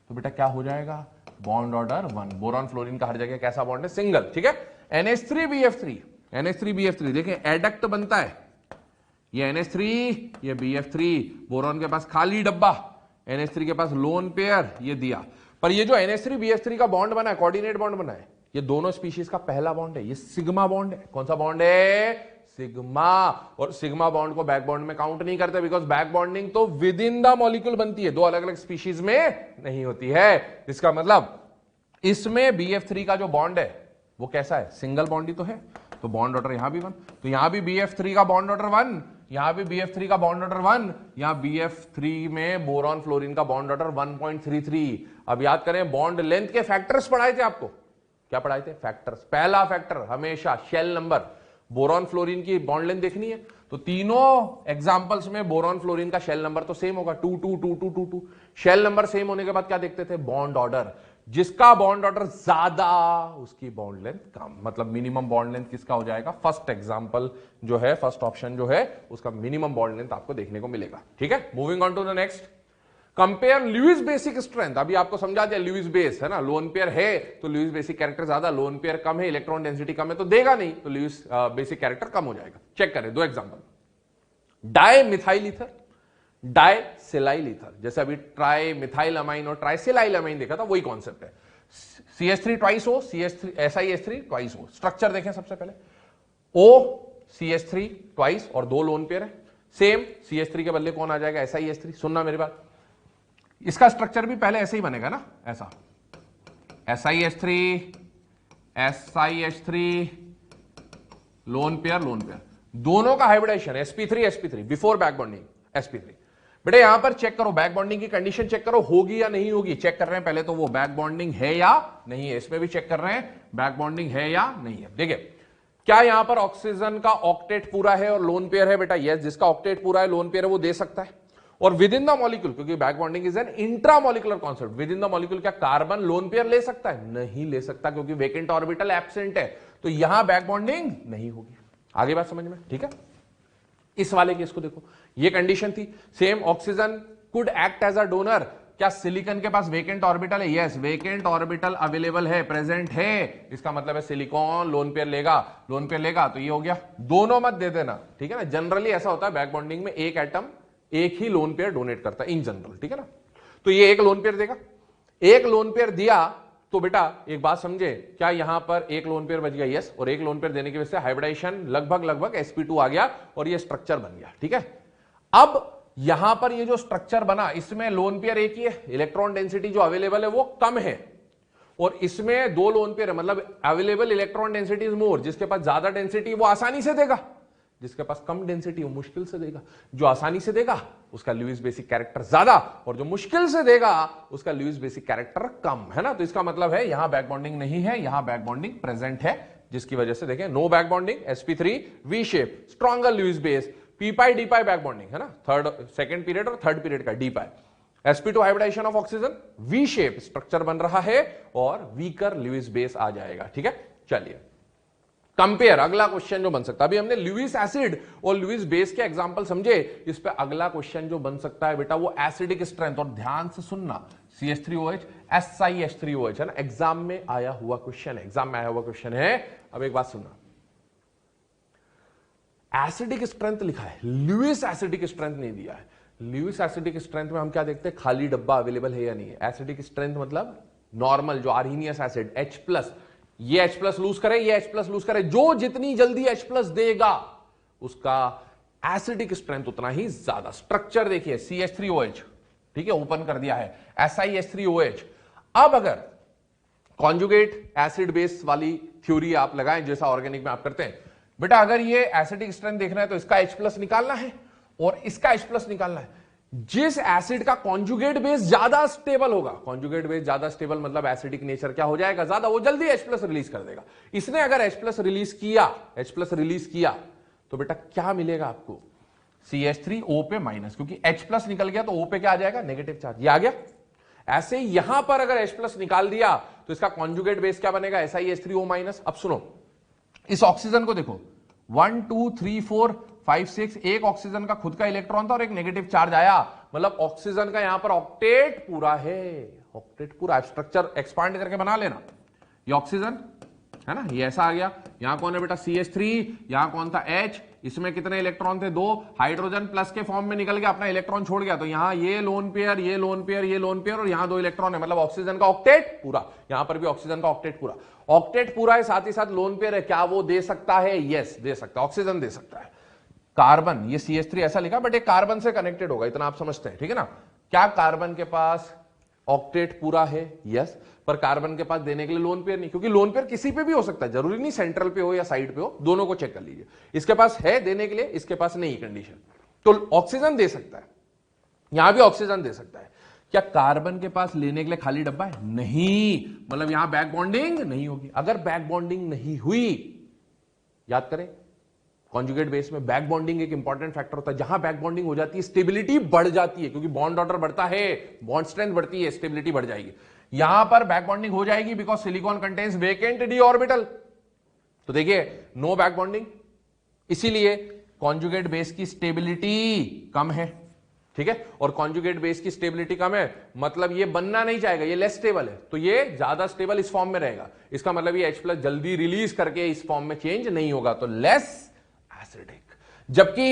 तो बेटा क्या हो जाएगा? Bond order 1। बोरॉन फ्लोरीन का हर जगह कैसा बॉन्ड है? सिंगल। ठीक है, NH3BF3 देखें एडक्ट बनता है, ये NH3 ये BF3, बोरॉन के पास खाली डब्बा, NH3 के पास लोन पेयर, ये दिया, पर ये जो NH3BF3 का बॉन्ड बना है, कोऑर्डिनेट बॉन्ड बना है, ये दोनों स्पीशीज का पहला बॉन्ड है, ये सिग्मा बॉन्ड है। कौन सा बॉन्ड है? सिग्मा। और सिग्मा बॉन्ड को बैक बॉन्ड में काउंट नहीं करते, बिकॉज बैक बॉन्डिंग तो विद इन द मॉलिक्यूल बनती है, दो अलग अलग स्पीशीज में नहीं होती है। इसका मतलब इसमें BF3 का जो बॉन्ड है वो कैसा है? सिंगल बॉन्ड ही तो है, तो बॉन्ड ऑर्डर यहां भी 1, तो यहां भी BF3 का बॉन्ड ऑर्डर 1, यहां भी BF3 का बॉन्ड ऑर्डर 1, यहां BF3 में बोरॉन फ्लोरीन का बॉन्ड ऑर्डर 1.33। अब याद करें, बॉन्ड लेंथ के फैक्टर्स पढ़ाए थे आपको, क्या पढ़ाए थे? फैक्टर्स। पहला फैक्टर हमेशा शेल नंबर, बोरॉन फ्लोरीन की बॉन्ड लेंथ देखनी है तो तीनों एग्जांपल्स में बोरॉन फ्लोरीन का शेल नंबर तो सेम होगा, 2 2 2 2 2 2। शेल नंबर सेम होने के बाद क्या देखते थे? Bond order. जिसका बॉन्ड ऑर्डर ज्यादा उसकी बॉन्ड लेंथ कम, मतलब मिनिमम बॉन्ड लेंथ किसका हो जाएगा? फर्स्ट एग्जांपल जो है, फर्स्ट ऑप्शन जो है, उसका मिनिमम बॉन्ड लेंथ आपको देखने को मिलेगा। ठीक है, moving on to the next, compare Lewis basic strength. अभी आपको समझा दिया, लुईस बेस है ना, लोन पेयर है तो लुईस बेसिक कैरेक्टर ज्यादा, लोन पेयर कम है, इलेक्ट्रॉन डेंसिटी कम है तो देगा नहीं, तो लुईस बेसिक कैरेक्टर कम हो जाएगा। चेक करें दो example, dimethyl ether, disilyl ether, जैसे अभी ट्राई मिथाइल अमाइन और ट्राई सिलाइल अमाइन देखा था, वही कॉन्सेप्ट है। CH3 twice O, SiH3 twice O। Structure देखें सबसे पहले, O CH3 ट्वाइस और दो लोन पेयर है, सेम CH3 के बदले कौन आ जाएगा? SiH3। सुनना मेरी बात, इसका स्ट्रक्चर भी पहले ऐसे ही बनेगा ना, ऐसा SiH3 लोन पेयर, दोनों का hybridisation sp3 before back bonding sp3। बेटे यहां पर चेक करो, बैक बॉन्डिंग की कंडीशन चेक करो, होगी या नहीं होगी, चेक कर रहे हैं पहले तो वो बैक बॉन्डिंग है या नहीं है। इसमें भी चेक कर रहे हैं बैक बॉन्डिंग है या नहीं है। देखिए, क्या यहां पर ऑक्सीजन का ऑक्टेट पूरा है और लोन पेयर है? बेटा यस, जिसका ऑक्टेट पूरा है, लोन पेयर है, वो दे सकता है। और विद इन द मॉलिक्यूल, क्योंकि back bonding is an intramolecular concept, with in the molecule क्या कार्बन लोन पेयर ले सकता है? नहीं ले सकता, क्योंकि वेकेंट ऑर्बिटल एब्सेंट है, तो यहां बैक बॉन्डिंग नहीं होगी। आगे बात समझ में? ठीक है, इस वाले केस को देखो, ये कंडीशन थी, same oxygen could act as a donor. क्या सिलिकॉन के पास वेकेंट ऑर्बिटल है? यस, वेकेंट ऑर्बिटल अवेलेबल है, प्रेजेंट है, इसका मतलब है सिलिकॉन लोन पेयर लेगा, तो ये हो गया। दोनों मत दे देना, ठीक है ना। जनरली ऐसा होता है बैक बॉन्डिंग में, एक एटम एक ही लोन पेयर डोनेट करता है इन जनरल, ठीक है ना। तो ये एक लोन पेयर देगा, एक लोन पेयर दिया तो बेटा एक बात समझे, क्या यहां पर एक लोन पेयर बच गया? यस, और एक लोन पेयर देने की वजह से हाइब्रिडाइजेशन लगभग sp2 आ गया और ये स्ट्रक्चर बन गया, ठीक है। अब यहां पर ये जो स्ट्रक्चर बना, इसमें लोन पेयर एक ही है, इलेक्ट्रॉन डेंसिटी जो अवेलेबल है वो कम है, और इसमें दो लोन पेयर है, मतलब available electron density is more. जिसके पास ज्यादा डेंसिटी वो आसानी से देगा, जिसके पास कम डेंसिटी वो मुश्किल से देगा। जो आसानी से देगा उसका लुईस बेसिक कैरेक्टर ज्यादा, और जो मुश्किल से देगा उसका लुईस बेसिक कैरेक्टर कम, है ना। तो इसका मतलब है यहां बैक बॉन्डिंग नहीं है, यहां बैक बॉन्डिंग प्रेजेंट है, जिसकी वजह से देखें no back bonding, sp3 V shape, stronger Lewis base, p pi d pi back bonding है ना, सेकंड पीरियड और थर्ड पीरियड का d pi, sp2 hybridisation of oxygen, V shape structure बन रहा है और वीकर लुईस बेस आ जाएगा। ठीक है, चलिए कंपेयर, अगला क्वेश्चन जो बन सकता है, अभी हमने लुईस एसिड और लुईस बेस के एग्जांपल समझे, इस पे अगला क्वेश्चन जो बन सकता है बेटा वो एसिडिक स्ट्रेंथ, और ध्यान से सुनना, CH3OH SiH3OH है ना, एग्जाम में आया हुआ क्वेश्चन है, एग्जाम में आया हुआ क्वेश्चन है। अब एक बात सुनना, एसिडिक स्ट्रेंथ लिखा है, लुईस एसिडिक स्ट्रेंथ नहीं दिया है। लुईस एसिडिक स्ट्रेंथ में हम क्या देखते हैं, खाली डब्बा अवेलेबल है या नहीं है। एसिडिक स्ट्रेंथ मतलब नॉर्मल जो आर्हीनियस एसिड H+, ये H+ लूज करे, ये H+ लूज करे, जो जितनी जल्दी H+ देगा उसका एसिडिक स्ट्रेंथ उतना ही ज्यादा। स्ट्रक्चर देखिए CH3OH, ठीक है, ओपन कर दिया है, SiH3OH। अब अगर कॉन्जुगेट एसिड बेस वाली थ्योरी आप लगाएं जैसा ऑर्गेनिक में आप करते हैं, बेटा अगर ये एसिडिक स्ट्रेंथ देखना है तो इसका H+ निकालना है और इसका H+ निकालना है। जिस एसिड का कॉन्जुगेट बेस ज्यादा स्टेबल होगा, कॉन्जुगेट बेस ज्यादा स्टेबल मतलब एसिडिक नेचर क्या हो जाएगा, ज्यादा, वो जल्दी H+ रिलीज कर देगा। इसने अगर H+ रिलीज किया तो बेटा क्या मिलेगा आपको, CH3O पे माइनस, क्योंकि H+ निकल गया तो O पे क्या आ जाएगा, नेगेटिव चार्ज, ये आ गया। ऐसे यहां पर अगर H+ निकाल दिया तो इसका कॉन्जुगेट बेस क्या बनेगा, SiH3O-। अब सुनो, इस ऑक्सीजन को देखो, 1 2 3 4 5 6, एक ऑक्सीजन का खुद का इलेक्ट्रॉन था और एक नेगेटिव चार्ज आया, मतलब ऑक्सीजन का यहां पर ऑक्टेट पूरा है, ऑक्टेट पूरा। स्ट्रक्चर एक्सपांड करके बना लेना, ये ऑक्सीजन है ना, ये ऐसा आ गया। यहां कौन है बेटा, CH3, यहां कौन था H, इसमें कितने इलेक्ट्रॉन थे, 2, हाइड्रोजन प्लस के फॉर्म में निकल गया, अपना इलेक्ट्रॉन छोड़ गया, तो यहां ये लोन पेयर, ये लोन पेयर, ये लोन पेयर, और यहां 2 इलेक्ट्रॉन है, मतलब ऑक्सीजन का ऑक्टेट पूरा। यहां पर भी ऑक्सीजन का ऑक्टेट पूरा, ऑक्टेट पूरा है, साथ ही साथ लोन पेयर है। क्या वो दे सकता है, यस दे सकता है, ऑक्सीजन दे सकता है। कार्बन, ये CH3 ऐसा लिखा, बट एक कार्बन से कनेक्टेड होगा, इतना आप समझते हैं, ठीक है ना। क्या कार्बन के पास ऑक्टेट पूरा है, यस, पर कार्बन के पास देने के लिए लोन पेयर नहीं, क्योंकि लोन पेयर किसी पे भी हो सकता है, जरूरी नहीं सेंट्रल पे हो या साइड पे हो, दोनों को चेक कर लीजिए। इसके पास है देने के लिए, इसके पास नहीं कंडीशन, तो ऑक्सीजन दे सकता है, यहां भी ऑक्सीजन दे सकता है। क्या कार्बन के पास लेने के लिए खाली डब्बा है, नहीं, मतलब यहां बैक बॉन्डिंग नहीं होगी। अगर बैक बॉन्डिंग नहीं हुई, याद करें कॉन्जुगेट बेस में बैक बॉन्डिंग एक इंपॉर्टेंट फैक्टर होता है। जहां बैक बॉन्डिंग हो जाती है स्टेबिलिटी बढ़ जाती है, क्योंकि बॉन्ड ऑर्डर बढ़ता है, बॉन्ड स्ट्रेंथ बढ़ती है, स्टेबिलिटी बढ़ जाएगी। यहां पर बैक बॉन्डिंग हो जाएगी because silicon contains vacant D orbital, तो देखिए नो बैक बॉन्डिंग, इसीलिए कॉन्जुगेट बेस की स्टेबिलिटी कम है, ठीक है। और कॉन्जुगेट बेस की स्टेबिलिटी कम है मतलब ये बनना नहीं चाहेगा, ये लेस स्टेबल है, तो ये ज्यादा स्टेबल इस फॉर्म में रहेगा। इसका मतलब ये H+ जल्दी रिलीज करके इस फॉर्म में चेंज नहीं होगा, तो लेस एसिडिक। जबकि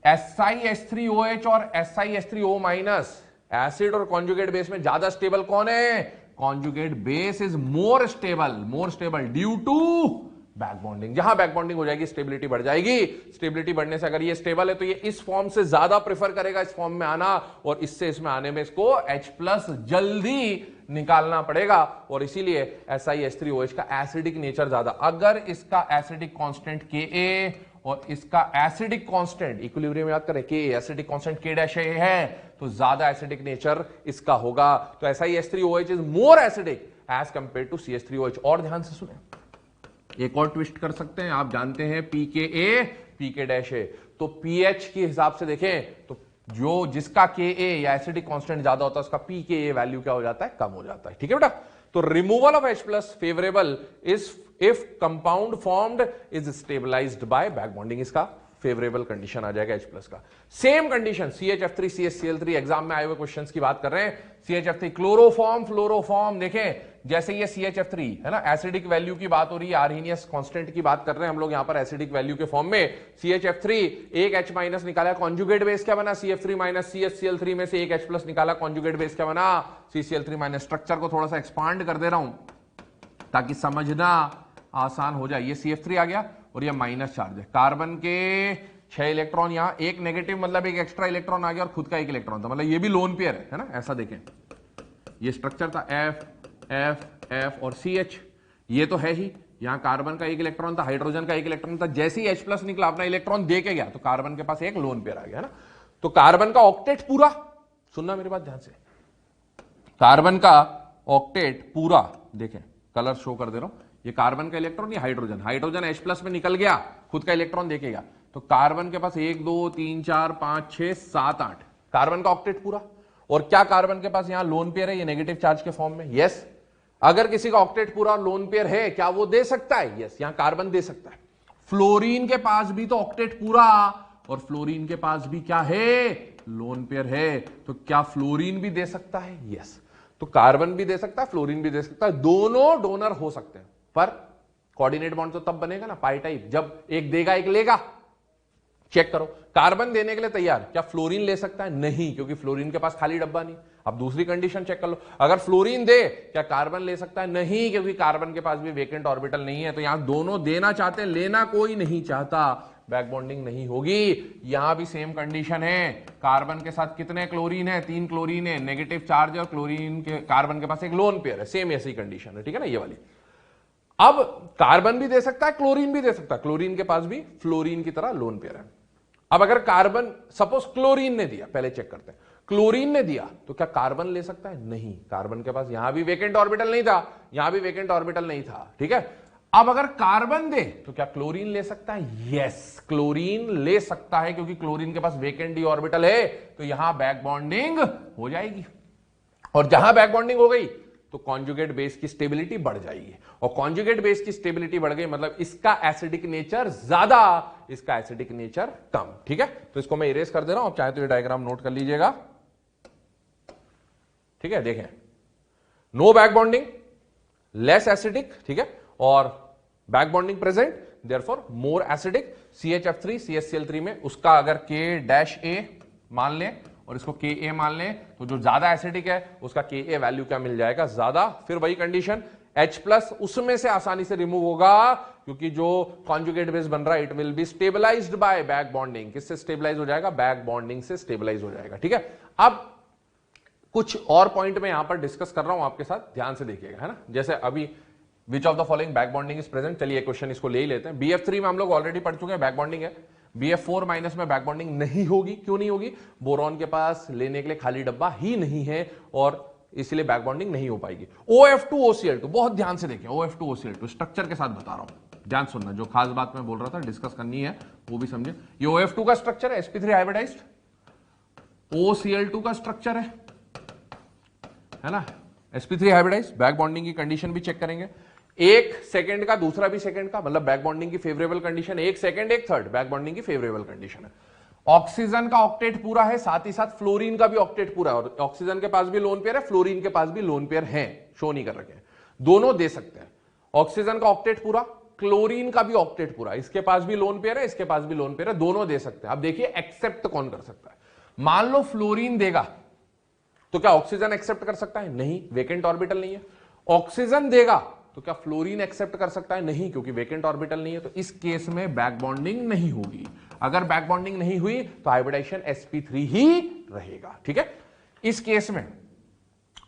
SiH3OH और SiH3O- एसिड और कॉन्जुगेट बेस में ज्यादा स्टेबल कौन है, conjugate base is more stable due to back bonding. जहां बैक बॉन्डिंग हो जाएगी स्टेबिलिटी बढ़ जाएगी, स्टेबिलिटी बढ़ने से अगर ये स्टेबल है तो ये इस फॉर्म से ज्यादा प्रेफर करेगा इस फॉर्म में आना, और इससे इसमें आने में इसको H+ जल्दी निकालना पड़ेगा, और इसीलिए SiH3OH का एसिडिक नेचर ज्यादा। अगर इसका एसिडिक कांस्टेंट Ka और इसका एसिडिक कांस्टेंट इक्विलिब्रियम याद करें, Ka एसिडिक कांस्टेंट K' है, तो ज्यादा एसिडिक नेचर इसका होगा, तो SiH3OH is more acidic as compared to CH3OH। और ध्यान से सुने, एक और ट्विस्ट कर सकते हैं, आप जानते हैं pKa pK' तो pH के हिसाब से देखें तो जो जिसका Ka या एसिडिक कांस्टेंट ज्यादा होता है उसका pKa वैल्यू क्या हो जाता है, कम हो जाता है, ठीक है बेटा। तो removal of H+ favourable is if compound formed is stabilized by back bonding, इसका फेवरेबल कंडीशन आ जाएगा H+ का। Same condition CHF3 CHCl3, exam में आए हुए क्वेश्चंस की बात कर रहे हैं। CHF3 क्लोरोफॉर्म फ्लोरोफॉर्म, देखें जैसे ये CHF3 है ना, एसिडिक वैल्यू की बात हो रही है, आर्हीनियस कांस्टेंट की बात कर रहे हैं हम लोग यहां पर एसिडिक वैल्यू के फॉर्म में। CHF3 एक H- निकाला, कॉन्जुगेट बेस क्या बना, CF3- CHCl3 में से एक H+ निकाला, कॉन्जुगेट बेस क्या बना, CCl3-। स्ट्रक्चर को थोड़ा सा एक्सपांड कर दे रहा हूं ताकि समझना आसान हो जाए। ये CF3 आ गया और ये माइनस चार्ज है, कार्बन के 6 इलेक्ट्रॉन, यहां एक नेगेटिव मतलब एक एक्स्ट्रा इलेक्ट्रॉन आ गया और खुद का एक इलेक्ट्रॉन था, मतलब ये भी लोन पेयर है ना, ऐसा देखें। ये स्ट्रक्चर था F F F और CH, ये तो है ही। यहां कार्बन का एक इलेक्ट्रॉन था, हाइड्रोजन का एक इलेक्ट्रॉन था, जैसे ही H+ निकला अपना इलेक्ट्रॉन दे के गया तो कार्बन के पास एक लोन पेयर आ गया ना। तो कार्बन का ऑक्टेट पूरा, सुनना मेरी बात ध्यान से, कार्बन का ऑक्टेट पूरा, देखें कलर शो कर दे रहा हूं, ये कार्बन का इलेक्ट्रॉन, ये हाइड्रोजन, हाइड्रोजन H+ में निकल गया, खुद का इलेक्ट्रॉन देखेगा, तो कार्बन के पास 1 2 3 4 5 6 7 8 कार्बन का ऑक्टेट पूरा। और क्या कार्बन के पास यहां लोन पेयर है, ये नेगेटिव चार्ज के फॉर्म में? यस। अगर किसी का ऑक्टेट पूरा लोन पेयर है, क्या वो दे सकता है? यस, यहां कार्बन दे सकता है। फ्लोरीन के पास भी तो ऑक्टेट पूरा, और फ्लोरीन के पास भी क्या है? लोन पेयर है। तो क्या फ्लोरीन भी दे सकता है? यस। तो कार्बन भी दे सकता है, फ्लोरीन भी दे सकता है, दोनों डोनर हो सकते हैं। पर कोऑर्डिनेट बॉन्ड तो तब बनेगा ना पाई टाइप, जब एक देगा एक लेगा। चेक करो, कार्बन देने के लिए तैयार, क्या फ्लोरीन ले सकता है? नहीं, क्योंकि फ्लोरीन के पास खाली डब्बा नहीं। अब दूसरी कंडीशन चेक कर लो, अगर फ्लोरीन दे, क्या कार्बन ले सकता है? नहीं, क्योंकि कार्बन के पास भी वेकेंट ऑर्बिटल नहीं है। तो यहां दोनों देना चाहते, लेना कोई नहीं चाहता, बैक बॉन्डिंग नहीं होगी। यहां भी सेम कंडीशन है, कार्बन के साथ कितने क्लोरीन है? 3 क्लोरीन है, नेगेटिव चार्ज, और क्लोरीन के कार्बन के पास एक लोन पेयर है, सेम ऐसी कंडीशन है, ठीक है ना, ये वाली। अब कार्बन भी दे सकता है, क्लोरीन भी दे सकता है, क्लोरीन के पास भी फ्लोरीन की तरह लोन पेयर है। अब अगर कार्बन, सपोज क्लोरीन ने दिया, पहले चेक करते हैं, क्लोरीन ने दिया, तो क्या कार्बन ले सकता है? नहीं, कार्बन के पास यहां भी वेकेंट ऑर्बिटल नहीं था, यहां भी वेकेंट ऑर्बिटल नहीं था, ठीक है। अब अगर कार्बन दे, तो क्या क्लोरीन ले सकता है? यस, क्लोरीन ले सकता है, क्योंकि क्लोरीन के पास वेकेंट डी ऑर्बिटल है, तो यहां बैक बॉन्डिंग हो जाएगी। और जहां बैक बॉन्डिंग हो गई, तो कॉन्जुगेट बेस की स्टेबिलिटी बढ़ जाएगी, और कॉन्जुगेट बेस की स्टेबिलिटी बढ़ गई मतलब इसका एसिडिक नेचर ज्यादा, इसका एसिडिक नेचर कम, ठीक है। तो इसको मैं इरेज कर दे रहा हूं, आप चाहे तो ये डायग्राम नोट कर लीजिएगा, ठीक है। देखें, no back bonding, less acidic, ठीक है, और back bonding present, therefore more acidic. CHF3 CHCl3 में उसका अगर K-A मान लें और इसको Ka मान लें, तो जो ज्यादा एसिडिक है उसका Ka वैल्यू क्या मिल जाएगा? ज्यादा। फिर वही कंडीशन, H+ उसमें से आसानी से रिमूव होगा, क्योंकि जो कॉन्जुगेट बेस बन रहा है it will be stabilized by back bonding. किससे स्टेबलाइज हो जाएगा? बैक बॉन्डिंग से स्टेबलाइज हो जाएगा, ठीक है। अब कुछ और पॉइंट में यहां पर डिस्कस कर रहा हूं आपके साथ, ध्यान से देखिएगा, है ना। जैसे अभी विच of the following back bonding is present, चलिए क्वेश्चन इसको ले ही लेते हैं। BF3 में हम लोग ऑलरेडी पढ़ चुके हैं बैक बॉन्डिंग है। BF4- में बैक बॉन्डिंग नहीं होगी, क्यों नहीं होगी? बोरॉन के पास लेने के लिए खाली डब्बा ही नहीं है, और इसलिए बैक बॉन्डिंग नहीं हो पाएगी। OF2OCl2, बहुत ध्यान से देखें, OF2OCl2 स्ट्रक्चर के साथ बता रहा हूं, ध्यान सुनना, जो खास बात मैं बोल रहा था डिस्कस करनी है वो भी समझे। ये OF2 का स्ट्रक्चर है, sp3 हाइब्रिडाइज्ड, OCl2 का स्ट्रक्चर है ना, sp3 हाइब्रिडाइज्ड। बैक बॉन्डिंग की कंडीशन भी चेक करेंगे, एक सेकंड का दूसरा भी सेकंड का, मतलब बैक बॉन्डिंग की फेवरेबल कंडीशन, एक सेकंड एक थर्ड, बैक बॉन्डिंग की फेवरेबल कंडीशन है। ऑक्सीजन का ऑक्टेट पूरा है, साथ ही साथ फ्लोरीन का भी ऑक्टेट पूरा है, और ऑक्सीजन के पास भी लोन पेयर है, फ्लोरीन के पास भी लोन पेयर है, शो नहीं कर रखे हैं, दोनों दे सकते हैं। ऑक्सीजन का ऑक्टेट पूरा, क्लोरीन का भी ऑक्टेट पूरा, इसके पास भी लोन पेयर है, इसके पास भी लोन पेयर है, दोनों दे सकते हैं। अब देखिए एक्सेप्ट कौन कर सकता है। मान लो फ्लोरीन देगा, तो क्या ऑक्सीजन एक्सेप्ट कर सकता है? नहीं, वेकेंट ऑर्बिटल नहीं है। ऑक्सीजन देगा, तो क्या फ्लोरीन एक्सेप्ट कर सकता है? नहीं, क्योंकि वेकेंट ऑर्बिटल नहीं है। तो इस केस में बैक बॉन्डिंग नहीं होगी। अगर बैक बॉन्डिंग नहीं हुई तो हाइब्रिडाइजेशन sp3 ही रहेगा, ठीक है। इस केस में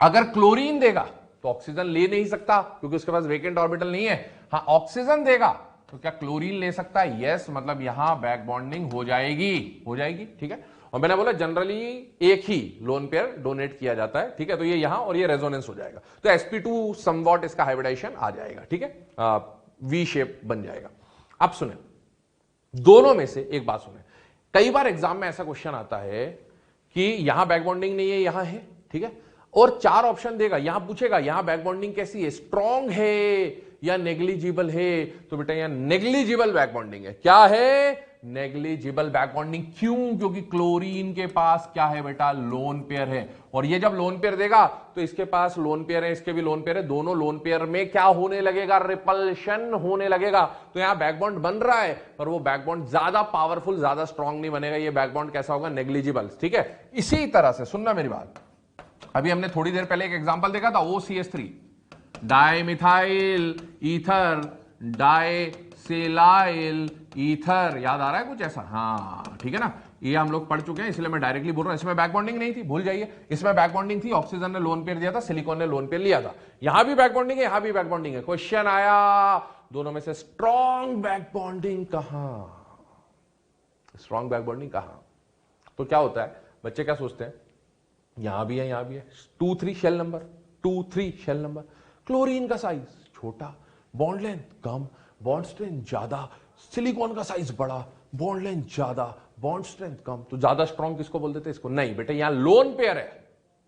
अगर क्लोरीन देगा तो ऑक्सीजन ले नहीं सकता, क्योंकि उसके पास वेकेंट ऑर्बिटल नहीं है। हाँ, ऑक्सीजन देगा तो क्या क्लोरीन ले सकता है? यस, मतलब यहां बैक बॉन्डिंग हो जाएगी, ठीक है। और मैंने बोला जनरली एक ही लोन पेयर डोनेट किया जाता है, ठीक है। तो ये यहां और ये रेजोनेंस हो जाएगा, तो sp2 समवॉट इसका हाइब्रिडाइजेशन आ जाएगा, ठीक है, V शेप बन जाएगा। अब सुने, दोनों में से एक बात सुने, कई बार एग्जाम में ऐसा क्वेश्चन आता है कि यहां बैक बॉन्डिंग नहीं है, यहां है, ठीक है, और 4 ऑप्शन देगा, यहां पूछेगा यहां बैक बॉन्डिंग कैसी है, स्ट्रॉन्ग है या नेग्लिजिबल है। तो बेटा यहां नेग्लिजिबल बैक बॉन्डिंग है। क्या है? Negligible back bonding. क्यों? क्योंकि क्लोरीन के पास क्या है बेटा? लोन पेयर है, और ये जब लोन पेयर देगा तो इसके पास लोन पेयर है, इसके भी लोन पेयर है, दोनों लोन पेयर में क्या होने लगेगा? रिपल्शन होने लगेगा। तो यहां बैक बॉन्ड बन रहा है, पर वो बैक बॉन्ड ज्यादा पावरफुल, ज्यादा स्ट्रॉन्ग नहीं बनेगा। ये बैक बॉन्ड कैसा होगा? नेग्लिजिबल, ठीक है। इसी तरह से सुनना मेरी बात, अभी हमने थोड़ी देर पहले एक एग्जांपल देखा था, OCH3 डाइमिथाइल ईथर डाइसेलाइल ईथर, याद आ रहा है कुछ ऐसा? हाँ, ठीक है ना, ये हम लोग पढ़ चुके हैं, इसलिए मैं डायरेक्टली बोल रहा हूं। इसमें बैक बॉन्डिंग नहीं थी, भूल जाइए। इसमें बैक बॉन्डिंग थी, ऑक्सीजन ने लोन पेयर दिया था, सिलिकॉन ने लोन पेयर लिया था। यहां भी बैक बॉन्डिंग है, यहां भी बैक बॉन्डिंग है। क्वेश्चन आया, दोनों में से स्ट्रॉन्ग बैक बॉन्डिंग कहां? स्ट्रॉन्ग बैक बॉन्डिंग कहां? तो क्या होता है, बच्चे क्या सोचते हैं, यहां भी है, यहां भी है, 2 3 shell number, 2 3 shell number. Chlorine का साइज छोटा, बॉन्ड लेंथ कम, बॉन्ड स्ट्रेंथ ज्यादा, सिलिकॉन का साइज बड़ा, बॉन्ड लेंथ ज्यादा, बॉन्ड स्ट्रेंथ कम, तो ज्यादा स्ट्रॉन्ग किसको बोल देते हैं? इसको। नहीं बेटा, यहां लोन पेयर है,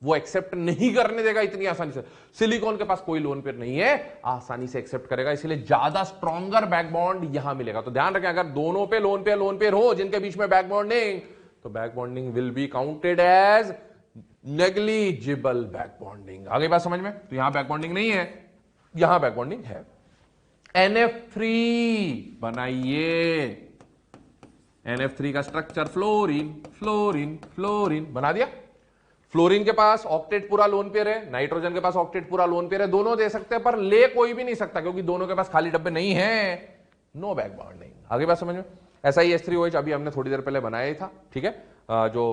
वो एक्सेप्ट नहीं करने देगा इतनी आसानी से। सिलिकॉन के पास कोई लोन पेयर नहीं है, आसानी से एक्सेप्ट करेगा, इसलिए ज्यादा स्ट्रॉन्गर बैक बॉन्ड यहां मिलेगा। तो ध्यान रखें, अगर दोनों पे लोन पेयर हो जिनके बीच में बैक बॉन्डिंग, तो back bonding will be counted as negligible back bonding. आगे बात समझ में? तो यहां बैक बॉन्डिंग नहीं है, यहां बैक बॉन्डिंग है। NF3 बनाइए, NF3 का स्ट्रक्चर फ्लोरीन फ्लोरीन फ्लोरीन बना दिया। फ्लोरीन के पास ऑक्टेट पूरा लोन पेयर है, नाइट्रोजन के पास ऑक्टेट पूरा लोन पेयर है, दोनों दे सकते हैं पर ले कोई भी नहीं सकता क्योंकि दोनों के पास खाली डब्बे नहीं है, नो बैक बॉन्डिंग। आगे बात समझ में? ऐसा ही H3OH अभी हमने थोड़ी देर पहले बनाया ही था, ठीक है, जो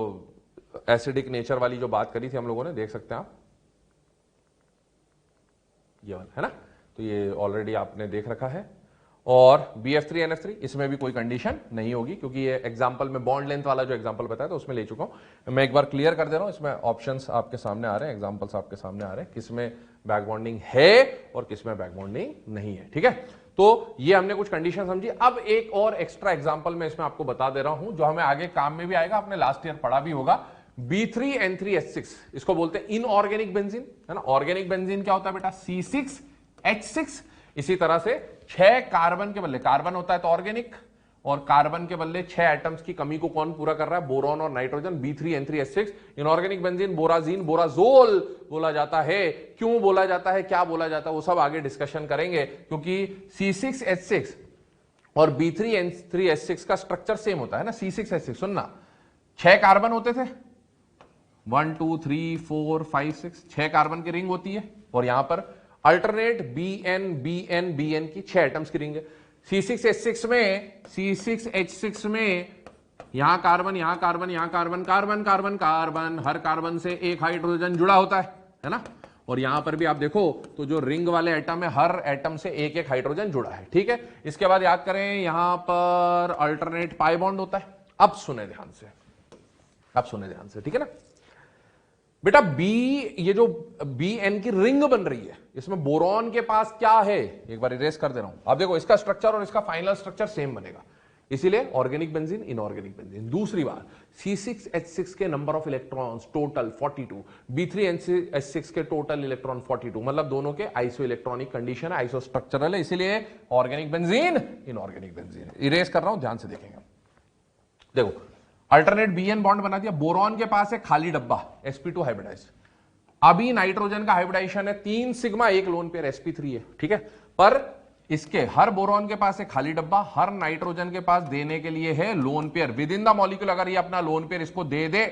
एसिडिक नेचर वाली जो बात करी थी हम लोगों ने, देख सकते हैं आप, ये वाला है ना, तो ये ऑलरेडी आपने देख रखा है। और BF3 NF3 इसमें भी कोई कंडीशन नहीं होगी क्योंकि ये एग्जांपल में बॉन्ड लेंथ वाला जो एग्जांपल बताया था उसमें ले चुका हूं। मैं एक बार क्लियर कर दे रहा हूं, इसमें ऑप्शंस आपके सामने आ रहे हैं, एग्जांपल्स आपके सामने आ रहे हैं, किसमें बैक बॉन्डिंग है और किसमें बैक बॉन्डिंग नहीं है, ठीक है। तो ये हमने कुछ कंडीशन समझी। अब एक और एक्स्ट्रा एग्जाम्पल मैं इसमें आपको बता दे रहा हूं जो हमें आगे काम में भी आएगा, आपने लास्ट ईयर पढ़ा भी होगा। B3N3H6 इसको बोलते हैं इनऑर्गेनिक बेंजीन, है ना। ऑर्गेनिक बेंजीन क्या होता है बेटा? C6H6। इसी तरह से 6 कार्बन के बदले, कार्बन होता है तो ऑर्गेनिक, और कार्बन के बदले 6 एटम्स की कमी को कौन पूरा कर रहा है? बोरॉन और नाइट्रोजन। B3N3H6 इनऑर्गेनिक बेंजीन, बोराजीन बोराजोल बोला जाता है। क्यों बोला जाता है, क्या बोला जाता है, वो सब आगे डिस्कशन करेंगे क्योंकि C6H6 और B3N3H6 का स्ट्रक्चर सेम होता है ना। C6H6 सुनना, 6 कार्बन होते थे, 1 2 3 4 5 6, 6 कार्बन की रिंग होती है, और यहां पर अल्टरनेट BN BN BN की 6 एटम्स की रिंग है। C6H6 में यहां कार्बन, यहां कार्बन, यहां कार्बन, कार्बन कार्बन कार्बन, हर कार्बन से एक हाइड्रोजन जुड़ा होता है ना। और यहां पर भी आप देखो तो जो रिंग वाले एटम है, हर एटम से एक एक हाइड्रोजन जुड़ा है, ठीक है। इसके बाद याद करें, यहां पर अल्टरनेट पाई बॉन्ड होता है। अब सुने ध्यान से, अब सुने ध्यान से, ठीक है ना बेटा। ये जो BN की रिंग बन रही है, इसमें बोरॉन के पास क्या है, एक बार इरेज कर दे रहा हूं। आप देखो, इसका स्ट्रक्चर और इसका फाइनल स्ट्रक्चर सेम बनेगा, इसीलिए ऑर्गेनिक बेंजीन इनऑर्गेनिक बेंजीन। दूसरी बात, C6H6 के number of electrons total 42, B3N3H6 के टोटल इलेक्ट्रॉन 42, मतलब दोनों के आइसो इलेक्ट्रॉनिक कंडीशन है, आइसो स्ट्रक्चरल है, इसीलिए organic benzene inorganic benzene. Erase कर रहा हूं, ध्यान से देखेंगे। देखो, अल्टरनेट BN बॉन्ड बना दिया, बोरॉन के पास है खाली डब्बा sp2 हाइब्रिडाइज। अभी नाइट्रोजन का हाइब्रिडाइजेशन है 3 सिग्मा, एक लोन पेयर sp3 है, ठीक है। पर इसके हर बोरॉन के पास है खाली डब्बा, हर नाइट्रोजन के पास देने के लिए है lone pair with in the molecule. अगर ये अपना लोन पेयर इसको दे दे,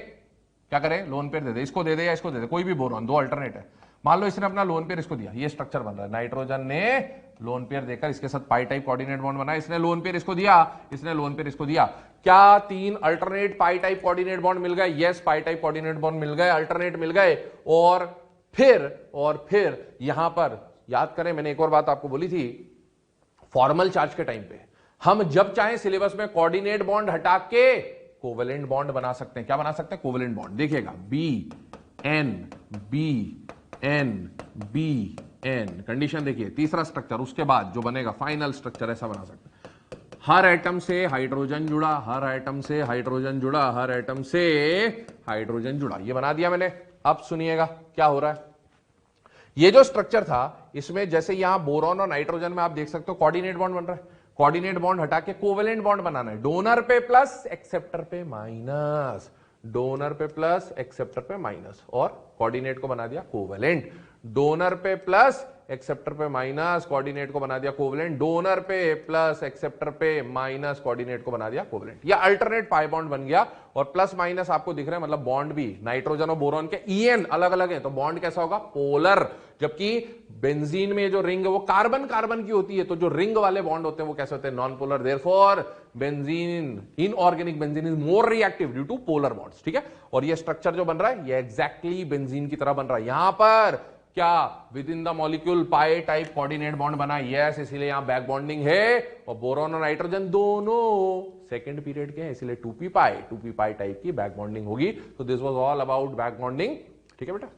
क्या करे? लोन पेयर दे दे, इसको दे दे या इसको दे दे, कोई भी बोरॉन, 2 अल्टरनेट है। मान लो इसने अपना लोन पेयर इसको दिया, ये स्ट्रक्चर बन रहा है, नाइट्रोजन ने लोन पेयर देकर इसके साथ पाई टाइप कोऑर्डिनेट बॉन्ड बनाया, इसने लोन पेयर इसको दिया, इसने लोन पेयर इसको दिया। क्या 3 अल्टरनेट पाई टाइप कोऑर्डिनेट बॉन्ड मिल गए? यस, पाई टाइप कोऑर्डिनेट बॉन्ड मिल गए, अल्टरनेट मिल गए। और फिर यहां पर याद करें, मैंने एक और बात आपको बोली थी, फॉर्मल चार्ज के टाइम पे हम जब चाहें सिलेबस में कोऑर्डिनेट बॉन्ड हटा के कोवेलेंट बॉन्ड बना सकते हैं। क्या बना सकते हैं? Covalent bond. देखिएगा, BN BN BN, कंडीशन देखिए, तीसरा स्ट्रक्चर, उसके बाद जो बनेगा फाइनल स्ट्रक्चर, ऐसा बना सकते हैं। हर एटम से हाइड्रोजन जुड़ा, हर एटम से हाइड्रोजन जुड़ा, हर एटम से हाइड्रोजन जुड़ा, ये बना दिया मैंने। अब सुनिएगा क्या हो रहा है। ये जो स्ट्रक्चर था, इसमें जैसे यहां बोरॉन और नाइट्रोजन में आप देख सकते हो कोऑर्डिनेट बॉन्ड बन रहा है, कोऑर्डिनेट बॉन्ड हटा के कोवेलेंट बॉन्ड बनाना है। डोनर पे प्लस, एक्सेप्टर पे माइनस, डोनर पे प्लस, एक्सेप्टर पे माइनस, और कोऑर्डिनेट को बना दिया कोवेलेंट। डोनर पे प्लस, एक्सेप्टर पे माइनस, कोऑर्डिनेट को बना दिया कोवेलेंट। डोनर पे प्लस, एक्सेप्टर पे माइनस, कोऑर्डिनेट को बना दिया कोवेलेंट। या अल्टरनेट पाई बॉन्ड बन गया, और प्लस माइनस आपको दिख रहा है, मतलब बॉन्ड भी नाइट्रोजन और बोरॉन के EN अलग अलग है, तो बॉन्ड कैसा होगा? पोलर। जबकि बेंजीन में जो रिंग है वो कार्बन कार्बन की होती है, तो जो रिंग वाले बॉन्ड होते हैं वो कैसे होते हैं? Non polar. Therefore benzene, inorganic benzene is more reactive due to polar bonds, ठीक है। और ये स्ट्रक्चर जो बन रहा है, ये एग्जैक्टली बेंजीन की तरह बन रहा है। यहां पर क्या with in the molecule pi type coordinate bond बना? यस, इसीलिए यहां बैक बॉन्डिंग है, और बोरॉन और नाइट्रोजन दोनों सेकंड पीरियड के हैं, इसलिए 2p पाई टाइप की बैक बॉन्डिंग होगी। तो this was all about back bonding, ठीक है बेटा।